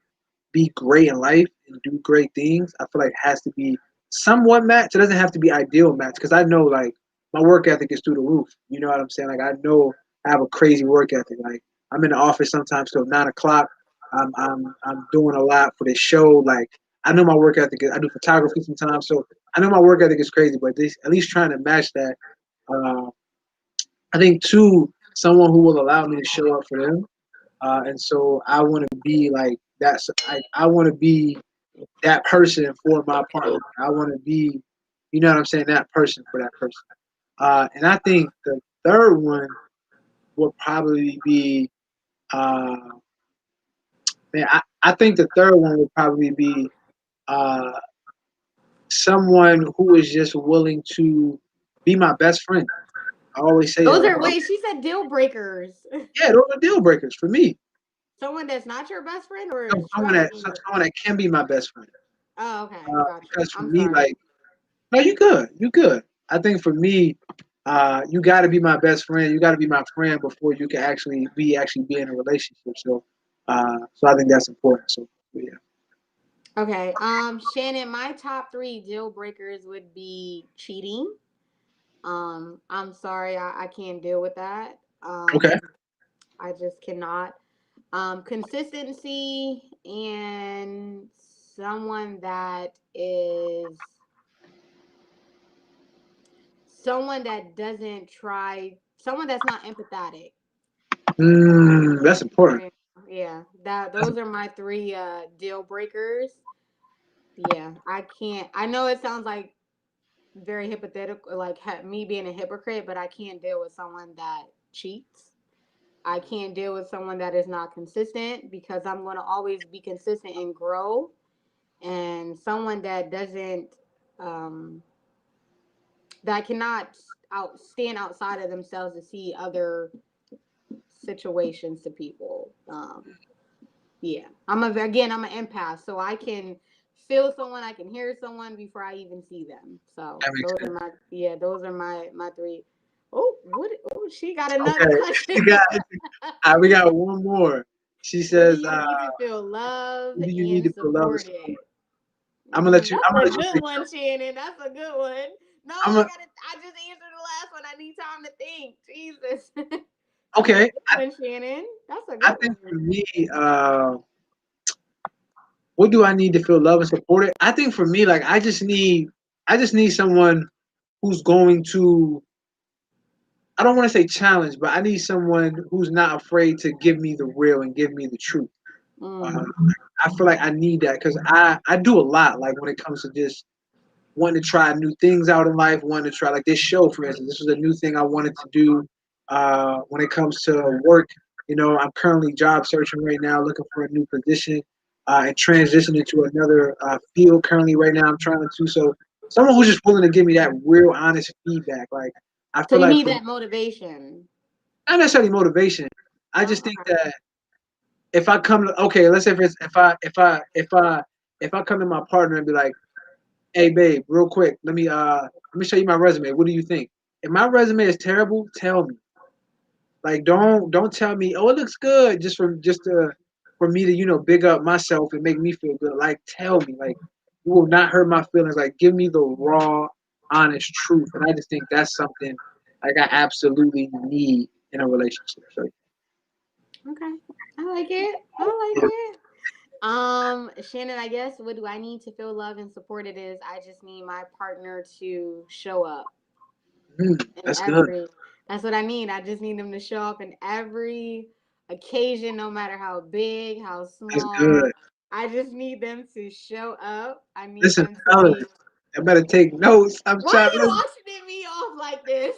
[SPEAKER 1] be great in life and do great things, I feel like it has to be somewhat matched. It doesn't have to be ideal match because I know like my work ethic is through the roof. You know what I'm saying? Like I know I have a crazy work ethic. Like I'm in the office sometimes till 9 o'clock. I'm doing a lot for this show. Like I know my work ethic. I do photography sometimes, so I know my work ethic is crazy. But at least trying to match that. Uh, I think two, someone who will allow me to show up for them. And so I want to be like that. I want to be that person for my partner. I want to be, you know what I'm saying, that person for that person. And I think the third one would probably be, uh, man, I think the third one would probably be uh, someone who is just willing to be my best friend. I always say that.
[SPEAKER 2] Those
[SPEAKER 1] Like,
[SPEAKER 2] are wait, she said deal breakers.
[SPEAKER 1] yeah, those are deal breakers for me.
[SPEAKER 2] Someone that's not your best friend or is
[SPEAKER 1] Someone
[SPEAKER 2] trying to
[SPEAKER 1] that
[SPEAKER 2] be your
[SPEAKER 1] someone that can be my best friend.
[SPEAKER 2] Oh, okay. Got you.
[SPEAKER 1] Because for
[SPEAKER 2] I'm
[SPEAKER 1] me, like
[SPEAKER 2] sorry.
[SPEAKER 1] No, you good. You good. I think for me, you got to be my best friend. You got to be my friend before you can actually be in a relationship. So I think that's important. So yeah.
[SPEAKER 2] Okay. Shannon, my top three deal breakers would be cheating. I'm sorry, I can't deal with that.
[SPEAKER 1] Okay.
[SPEAKER 2] I just cannot. Consistency and someone that is someone that doesn't try, someone that's not empathetic.
[SPEAKER 1] That's important.
[SPEAKER 2] Yeah, yeah. That
[SPEAKER 1] That's,
[SPEAKER 2] those are my three deal breakers. Yeah, I can't. I know it sounds like very hypothetical, like me being a hypocrite, but I can't deal with someone that cheats. I can't deal with someone that is not consistent because I'm going to always be consistent and grow. And someone that doesn't, um, that cannot stand outside of themselves to see other situations to people. Yeah, I'm an empath, so I can feel someone, I can hear someone before I even see them. So
[SPEAKER 1] that makes
[SPEAKER 2] those are
[SPEAKER 1] sense.
[SPEAKER 2] those are my three. Oh, what? Oh, she got another
[SPEAKER 1] Okay.
[SPEAKER 2] question.
[SPEAKER 1] We got one more. She
[SPEAKER 2] What do
[SPEAKER 1] says,
[SPEAKER 2] you need to feel loved
[SPEAKER 1] "What do you need
[SPEAKER 2] and
[SPEAKER 1] to feel love and
[SPEAKER 2] supported?
[SPEAKER 1] support?" I'm gonna let you.
[SPEAKER 2] That's
[SPEAKER 1] I'm gonna
[SPEAKER 2] a
[SPEAKER 1] let you
[SPEAKER 2] good
[SPEAKER 1] take
[SPEAKER 2] one, Shannon. That's a good one. No,
[SPEAKER 1] I'm
[SPEAKER 2] I
[SPEAKER 1] gonna,
[SPEAKER 2] gotta. I just answered the last one. I need time to think. Jesus, that's a
[SPEAKER 1] okay.
[SPEAKER 2] good one, Shannon. That's a
[SPEAKER 1] I
[SPEAKER 2] good
[SPEAKER 1] think for
[SPEAKER 2] one.
[SPEAKER 1] me, what do I need to feel love and supported? I think for me, like I just need someone who's going to. I don't want to say challenge, but I need someone who's not afraid to give me the real and give me the truth. Uh,
[SPEAKER 2] Mm.
[SPEAKER 1] I feel like I need that because I do a lot. Like when it comes to just wanting to try new things out in life, wanting to try like this show, for instance. This was a new thing I wanted to do. When it comes to work, I'm currently job searching right now, looking for a new position, and transitioning to another field. Currently, right now, I'm trying to. So, someone who's just willing to give me that real, honest feedback. Like, I
[SPEAKER 2] So
[SPEAKER 1] feel
[SPEAKER 2] you
[SPEAKER 1] like
[SPEAKER 2] need
[SPEAKER 1] for
[SPEAKER 2] that motivation.
[SPEAKER 1] not necessarily motivation. I
[SPEAKER 2] No.
[SPEAKER 1] just think
[SPEAKER 2] Okay.
[SPEAKER 1] that if I come to okay, let's say if I come to my partner and be like, hey babe, real quick, let me show you my resume. What do you think? If my resume is terrible, tell me. Like don't tell me, oh it looks good for me to, big up myself and make me feel good. Like tell me. Like you will not hurt my feelings. Like give me the raw, honest truth. And I just think that's something like I absolutely need in a relationship. So
[SPEAKER 2] Okay. I like it. I like
[SPEAKER 1] yeah.
[SPEAKER 2] it. Shannon, I guess what do I need to feel loved and supported is I just need my partner to show up in
[SPEAKER 1] That's good.
[SPEAKER 2] every that's what I need. I just need them to show up in every occasion, no matter how big, how
[SPEAKER 1] That's good.
[SPEAKER 2] small. I just need them to show up. I need
[SPEAKER 1] Listen,
[SPEAKER 2] them to
[SPEAKER 1] fellas,
[SPEAKER 2] be.
[SPEAKER 1] I better take notes. I'm
[SPEAKER 2] Why
[SPEAKER 1] trying.
[SPEAKER 2] are you auctioning me off like this?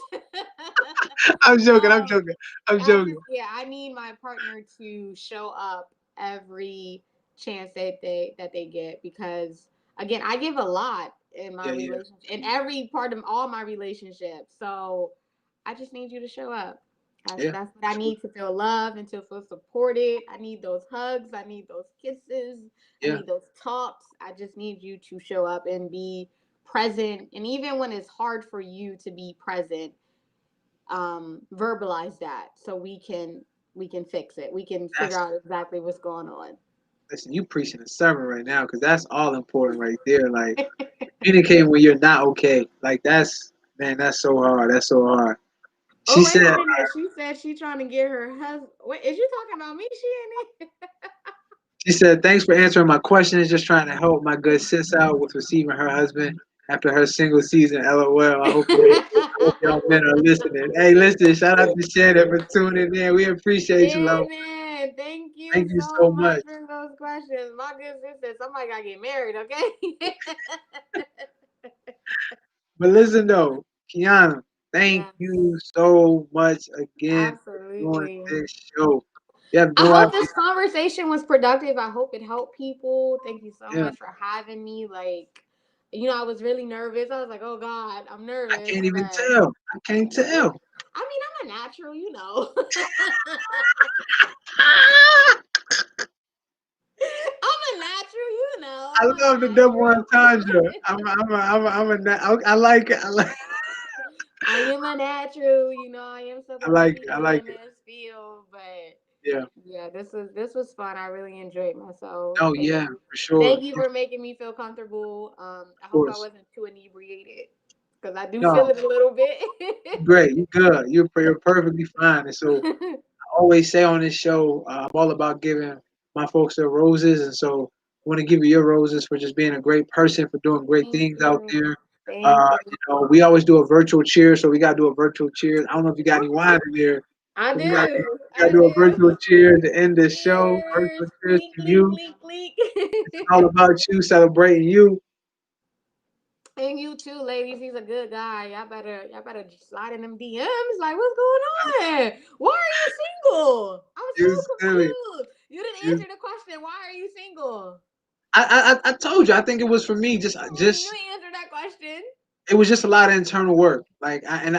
[SPEAKER 1] I'm joking. I'm
[SPEAKER 2] um,
[SPEAKER 1] joking. I'm
[SPEAKER 2] I
[SPEAKER 1] joking.
[SPEAKER 2] just yeah, I need my partner to show up every chance that they get because again, I give a lot in my
[SPEAKER 1] Yeah, yeah,
[SPEAKER 2] relationship in every part of all my relationships. So I just need you to show up.
[SPEAKER 1] yeah.
[SPEAKER 2] That's what I need to feel loved and to feel supported. I need those hugs. I need those kisses. I
[SPEAKER 1] Yeah,
[SPEAKER 2] need those talks. I just need you to show up and be present. And even when it's hard for you to be present, verbalize that so we can fix it. We can figure
[SPEAKER 1] that's
[SPEAKER 2] out exactly what's going on.
[SPEAKER 1] listen. You preaching a sermon right now because that's all important right there. Like communicating when you're not okay. Like that's man, that's so hard. That's so hard. She
[SPEAKER 2] Oh wait a
[SPEAKER 1] said.
[SPEAKER 2] minute. She said she trying to get her husband. Wait, is you talking about me? She ain't it.
[SPEAKER 1] She said, "Thanks for answering my questions. Just trying to help my good sis out with receiving her husband after her single season. LOL. I hope y'all men are listening. Hey, listen. Shout out to Shannon for tuning in. We appreciate you, love.
[SPEAKER 2] Shannon, thank you
[SPEAKER 1] Thank you
[SPEAKER 2] so
[SPEAKER 1] so
[SPEAKER 2] much
[SPEAKER 1] much.
[SPEAKER 2] for those questions. My good sister, somebody gotta get married, okay?
[SPEAKER 1] But listen though, Kianna, thank
[SPEAKER 2] Yes,
[SPEAKER 1] you so much again for doing
[SPEAKER 2] absolutely.
[SPEAKER 1] this show. You have
[SPEAKER 2] I
[SPEAKER 1] no
[SPEAKER 2] hope
[SPEAKER 1] idea.
[SPEAKER 2] this conversation was productive. I hope it helped people. Thank you so
[SPEAKER 1] Yeah,
[SPEAKER 2] much for having me. Like, I was really nervous. I was like, oh God, I'm
[SPEAKER 1] I
[SPEAKER 2] nervous.
[SPEAKER 1] can't even
[SPEAKER 2] But
[SPEAKER 1] tell. I can't tell.
[SPEAKER 2] I mean, I'm a natural. I'm a natural.
[SPEAKER 1] I love the double entendre. I like it.
[SPEAKER 2] I am a natural, I am
[SPEAKER 1] I
[SPEAKER 2] supposed to
[SPEAKER 1] like
[SPEAKER 2] be
[SPEAKER 1] it. I like
[SPEAKER 2] in
[SPEAKER 1] it.
[SPEAKER 2] this field, but
[SPEAKER 1] Yeah.
[SPEAKER 2] yeah, this was fun. I really enjoyed myself,
[SPEAKER 1] Oh
[SPEAKER 2] and
[SPEAKER 1] yeah, for sure.
[SPEAKER 2] thank you for making me feel comfortable. I
[SPEAKER 1] Of
[SPEAKER 2] hope I
[SPEAKER 1] course.
[SPEAKER 2] wasn't too inebriated because I do feel
[SPEAKER 1] No,
[SPEAKER 2] it a little bit.
[SPEAKER 1] great. You good. You're perfectly fine. And so I always say on this show, I'm all about giving my folks their roses, and so I want to give you your roses for just being a great person, for doing great
[SPEAKER 2] Thank
[SPEAKER 1] things out
[SPEAKER 2] you.
[SPEAKER 1] there.
[SPEAKER 2] Thank you.
[SPEAKER 1] We always do a virtual cheer, so we gotta do a virtual cheer. I don't know if you got any wine in there.
[SPEAKER 2] I
[SPEAKER 1] We gotta,
[SPEAKER 2] do.
[SPEAKER 1] we gotta
[SPEAKER 2] I
[SPEAKER 1] do a virtual
[SPEAKER 2] do.
[SPEAKER 1] cheer to end this show.
[SPEAKER 2] Cheers.
[SPEAKER 1] Virtual cheers
[SPEAKER 2] Clink,
[SPEAKER 1] to
[SPEAKER 2] clink,
[SPEAKER 1] you.
[SPEAKER 2] clink, clink.
[SPEAKER 1] It's all about you, celebrating you.
[SPEAKER 2] And you too, ladies. He's a good guy. Y'all better slide in them DMs. Like, what's going on? Why are you single? I'm
[SPEAKER 1] You
[SPEAKER 2] so
[SPEAKER 1] silly.
[SPEAKER 2] confused. You didn't
[SPEAKER 1] You,
[SPEAKER 2] answer the question. Why are you single?
[SPEAKER 1] I told you. I think it was for me.
[SPEAKER 2] You
[SPEAKER 1] Just
[SPEAKER 2] didn't answer that question.
[SPEAKER 1] it was just a lot of internal work. Like, I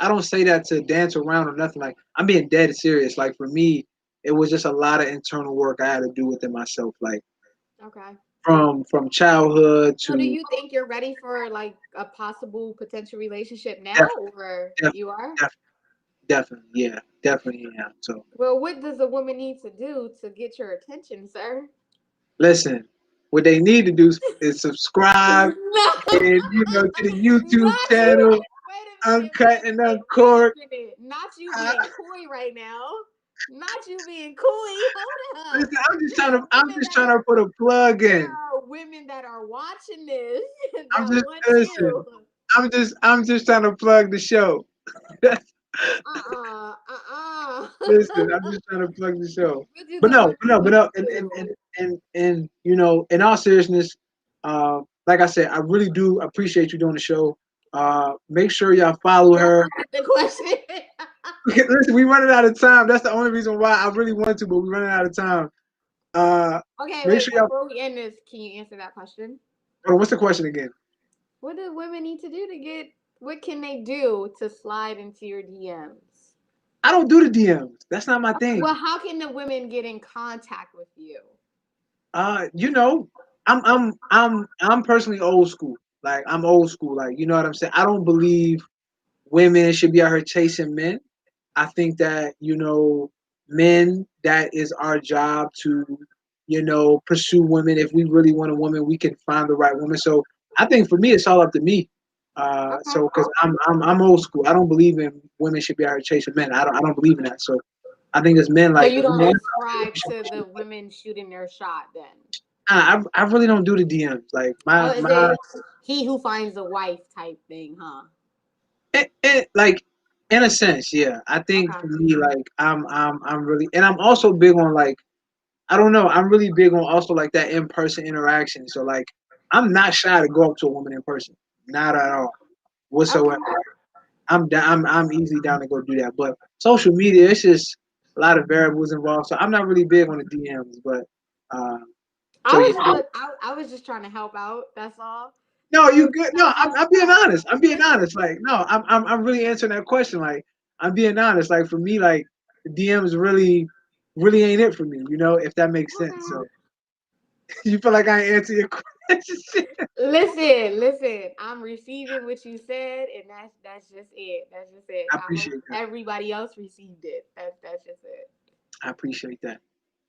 [SPEAKER 1] don't say that to dance around or nothing. Like, I'm being dead serious. Like for me, it was just a lot of internal work I had to do within myself. Like
[SPEAKER 2] Okay.
[SPEAKER 1] from childhood
[SPEAKER 2] So, do
[SPEAKER 1] to
[SPEAKER 2] you think you're ready for like a possible potential relationship now,
[SPEAKER 1] definitely,
[SPEAKER 2] or you are?
[SPEAKER 1] definitely, definitely, yeah, definitely, yeah. So
[SPEAKER 2] Well, what does a woman need to do to get your attention, sir?
[SPEAKER 1] listen, what they need to do is subscribe
[SPEAKER 2] No,
[SPEAKER 1] and to the YouTube
[SPEAKER 2] not you.
[SPEAKER 1] channel,
[SPEAKER 2] Wait a minute.
[SPEAKER 1] Uncut and Uncorked.
[SPEAKER 2] Not you
[SPEAKER 1] Uh,
[SPEAKER 2] being coy right now. Not you being coy. Hold up.
[SPEAKER 1] listen,
[SPEAKER 2] There are
[SPEAKER 1] I'm
[SPEAKER 2] women
[SPEAKER 1] just
[SPEAKER 2] that
[SPEAKER 1] trying to put a plug
[SPEAKER 2] there
[SPEAKER 1] in.
[SPEAKER 2] are women that are watching this
[SPEAKER 1] I'm
[SPEAKER 2] that
[SPEAKER 1] just
[SPEAKER 2] want
[SPEAKER 1] listen.
[SPEAKER 2] you.
[SPEAKER 1] I'm just trying to plug the show. Listen, I'm just trying to plug the show.
[SPEAKER 2] What do
[SPEAKER 1] But
[SPEAKER 2] the
[SPEAKER 1] no,
[SPEAKER 2] women
[SPEAKER 1] but no, but
[SPEAKER 2] need
[SPEAKER 1] no,
[SPEAKER 2] to do?
[SPEAKER 1] and in all seriousness, like I said, I really do appreciate you doing the show. Make sure y'all follow
[SPEAKER 2] Girl,
[SPEAKER 1] her.
[SPEAKER 2] repeat the question.
[SPEAKER 1] Listen, we running out of time. That's the only reason why I really want to, but we're running out of time. Uh,
[SPEAKER 2] Okay,
[SPEAKER 1] Make
[SPEAKER 2] wait.
[SPEAKER 1] sure y'all.
[SPEAKER 2] Before we end this, can you answer that question?
[SPEAKER 1] Hold on, what's the question again?
[SPEAKER 2] What do women need to do to get? What can they do to slide into your DMs?
[SPEAKER 1] I don't do the DMs. That's not my thing.
[SPEAKER 2] Well, how can the women get in contact with you?
[SPEAKER 1] Uh, you know, I'm personally old school. Like I'm old school. Like you know what I'm saying. I don't believe women should be out here chasing men. I think that men, that is our job to pursue women. If we really want a woman, we can find the right woman. So I think for me, it's all up to me.
[SPEAKER 2] Okay.
[SPEAKER 1] So because I'm old school, I don't believe in women should be out here chasing men. I don't believe in that. So I think as men,
[SPEAKER 2] So
[SPEAKER 1] like
[SPEAKER 2] you
[SPEAKER 1] if we
[SPEAKER 2] don't
[SPEAKER 1] want,
[SPEAKER 2] subscribe to the women shooting their shot then?
[SPEAKER 1] I really don't do the DMs. Like
[SPEAKER 2] Oh,
[SPEAKER 1] my
[SPEAKER 2] is
[SPEAKER 1] my
[SPEAKER 2] it he who finds a wife type thing, huh?
[SPEAKER 1] like in a sense, yeah. I think
[SPEAKER 2] Okay.
[SPEAKER 1] for me, like I'm really, and I'm also big on like I don't know. I'm really big on also like that in person interaction. So like I'm not shy to go up to a woman in person, not at all whatsoever.
[SPEAKER 2] Okay.
[SPEAKER 1] I'm down. I'm easily down to go do that. But social media, it's just a lot of variables involved. So I'm not really big on the DMs. But uh,
[SPEAKER 2] I
[SPEAKER 1] so
[SPEAKER 2] was
[SPEAKER 1] yeah.
[SPEAKER 2] just look. I was just trying to help out. That's all.
[SPEAKER 1] No,
[SPEAKER 2] I
[SPEAKER 1] you
[SPEAKER 2] was
[SPEAKER 1] good. No,
[SPEAKER 2] trying to help
[SPEAKER 1] I'm being
[SPEAKER 2] out.
[SPEAKER 1] honest. I'm being honest. Like no, I'm really answering that question. Like I'm being honest. Like for me, like the DMs really ain't it for me. If that makes sense.
[SPEAKER 2] Okay.
[SPEAKER 1] So you feel like I ain't answer your question.
[SPEAKER 2] Listen. I'm receiving what you said, and that's just it. That's just it.
[SPEAKER 1] I
[SPEAKER 2] I hope
[SPEAKER 1] appreciate that.
[SPEAKER 2] everybody else received it. That's just it.
[SPEAKER 1] I appreciate that.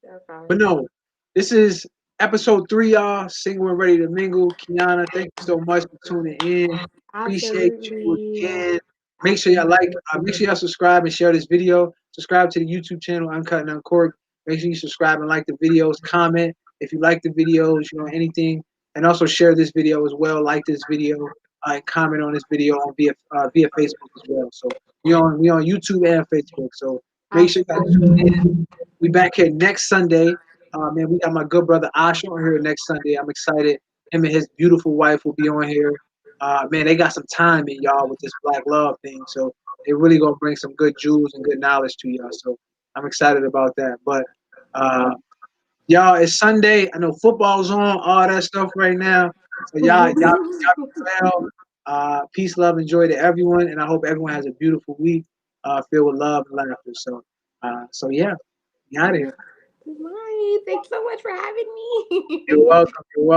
[SPEAKER 2] Okay.
[SPEAKER 1] But no, this is episode 3, y'all. Single and ready to mingle. Kiana, thank you so much for tuning in. Appreciate you
[SPEAKER 2] Absolutely.
[SPEAKER 1] again. Make sure
[SPEAKER 2] Absolutely.
[SPEAKER 1] y'all subscribe and share this video. Subscribe to the YouTube channel, Uncut and Uncorked. Make sure you subscribe and like the videos. Comment if you like the videos, anything. And also share this video as well. Like this video and comment on this video on via Facebook as well. So we on YouTube and Facebook. So make sure you guys tune in.
[SPEAKER 2] Absolutely.
[SPEAKER 1] We back here next Sunday. Man, we got my good brother Ash on here next Sunday. I'm excited. Him and his beautiful wife will be on here. Man, they got some time in y'all with this Black Love thing. So they really gonna bring some good jewels and good knowledge to y'all. So I'm excited about that. But uh, y'all, it's Sunday. I know football's on, all that stuff right now. So y'all be well. Peace, love, and joy to everyone, and I hope everyone has a beautiful week filled with love and laughter. So yeah, we out of here.
[SPEAKER 2] Right. Thanks so much for having
[SPEAKER 1] You're
[SPEAKER 2] me.
[SPEAKER 1] welcome. You're welcome.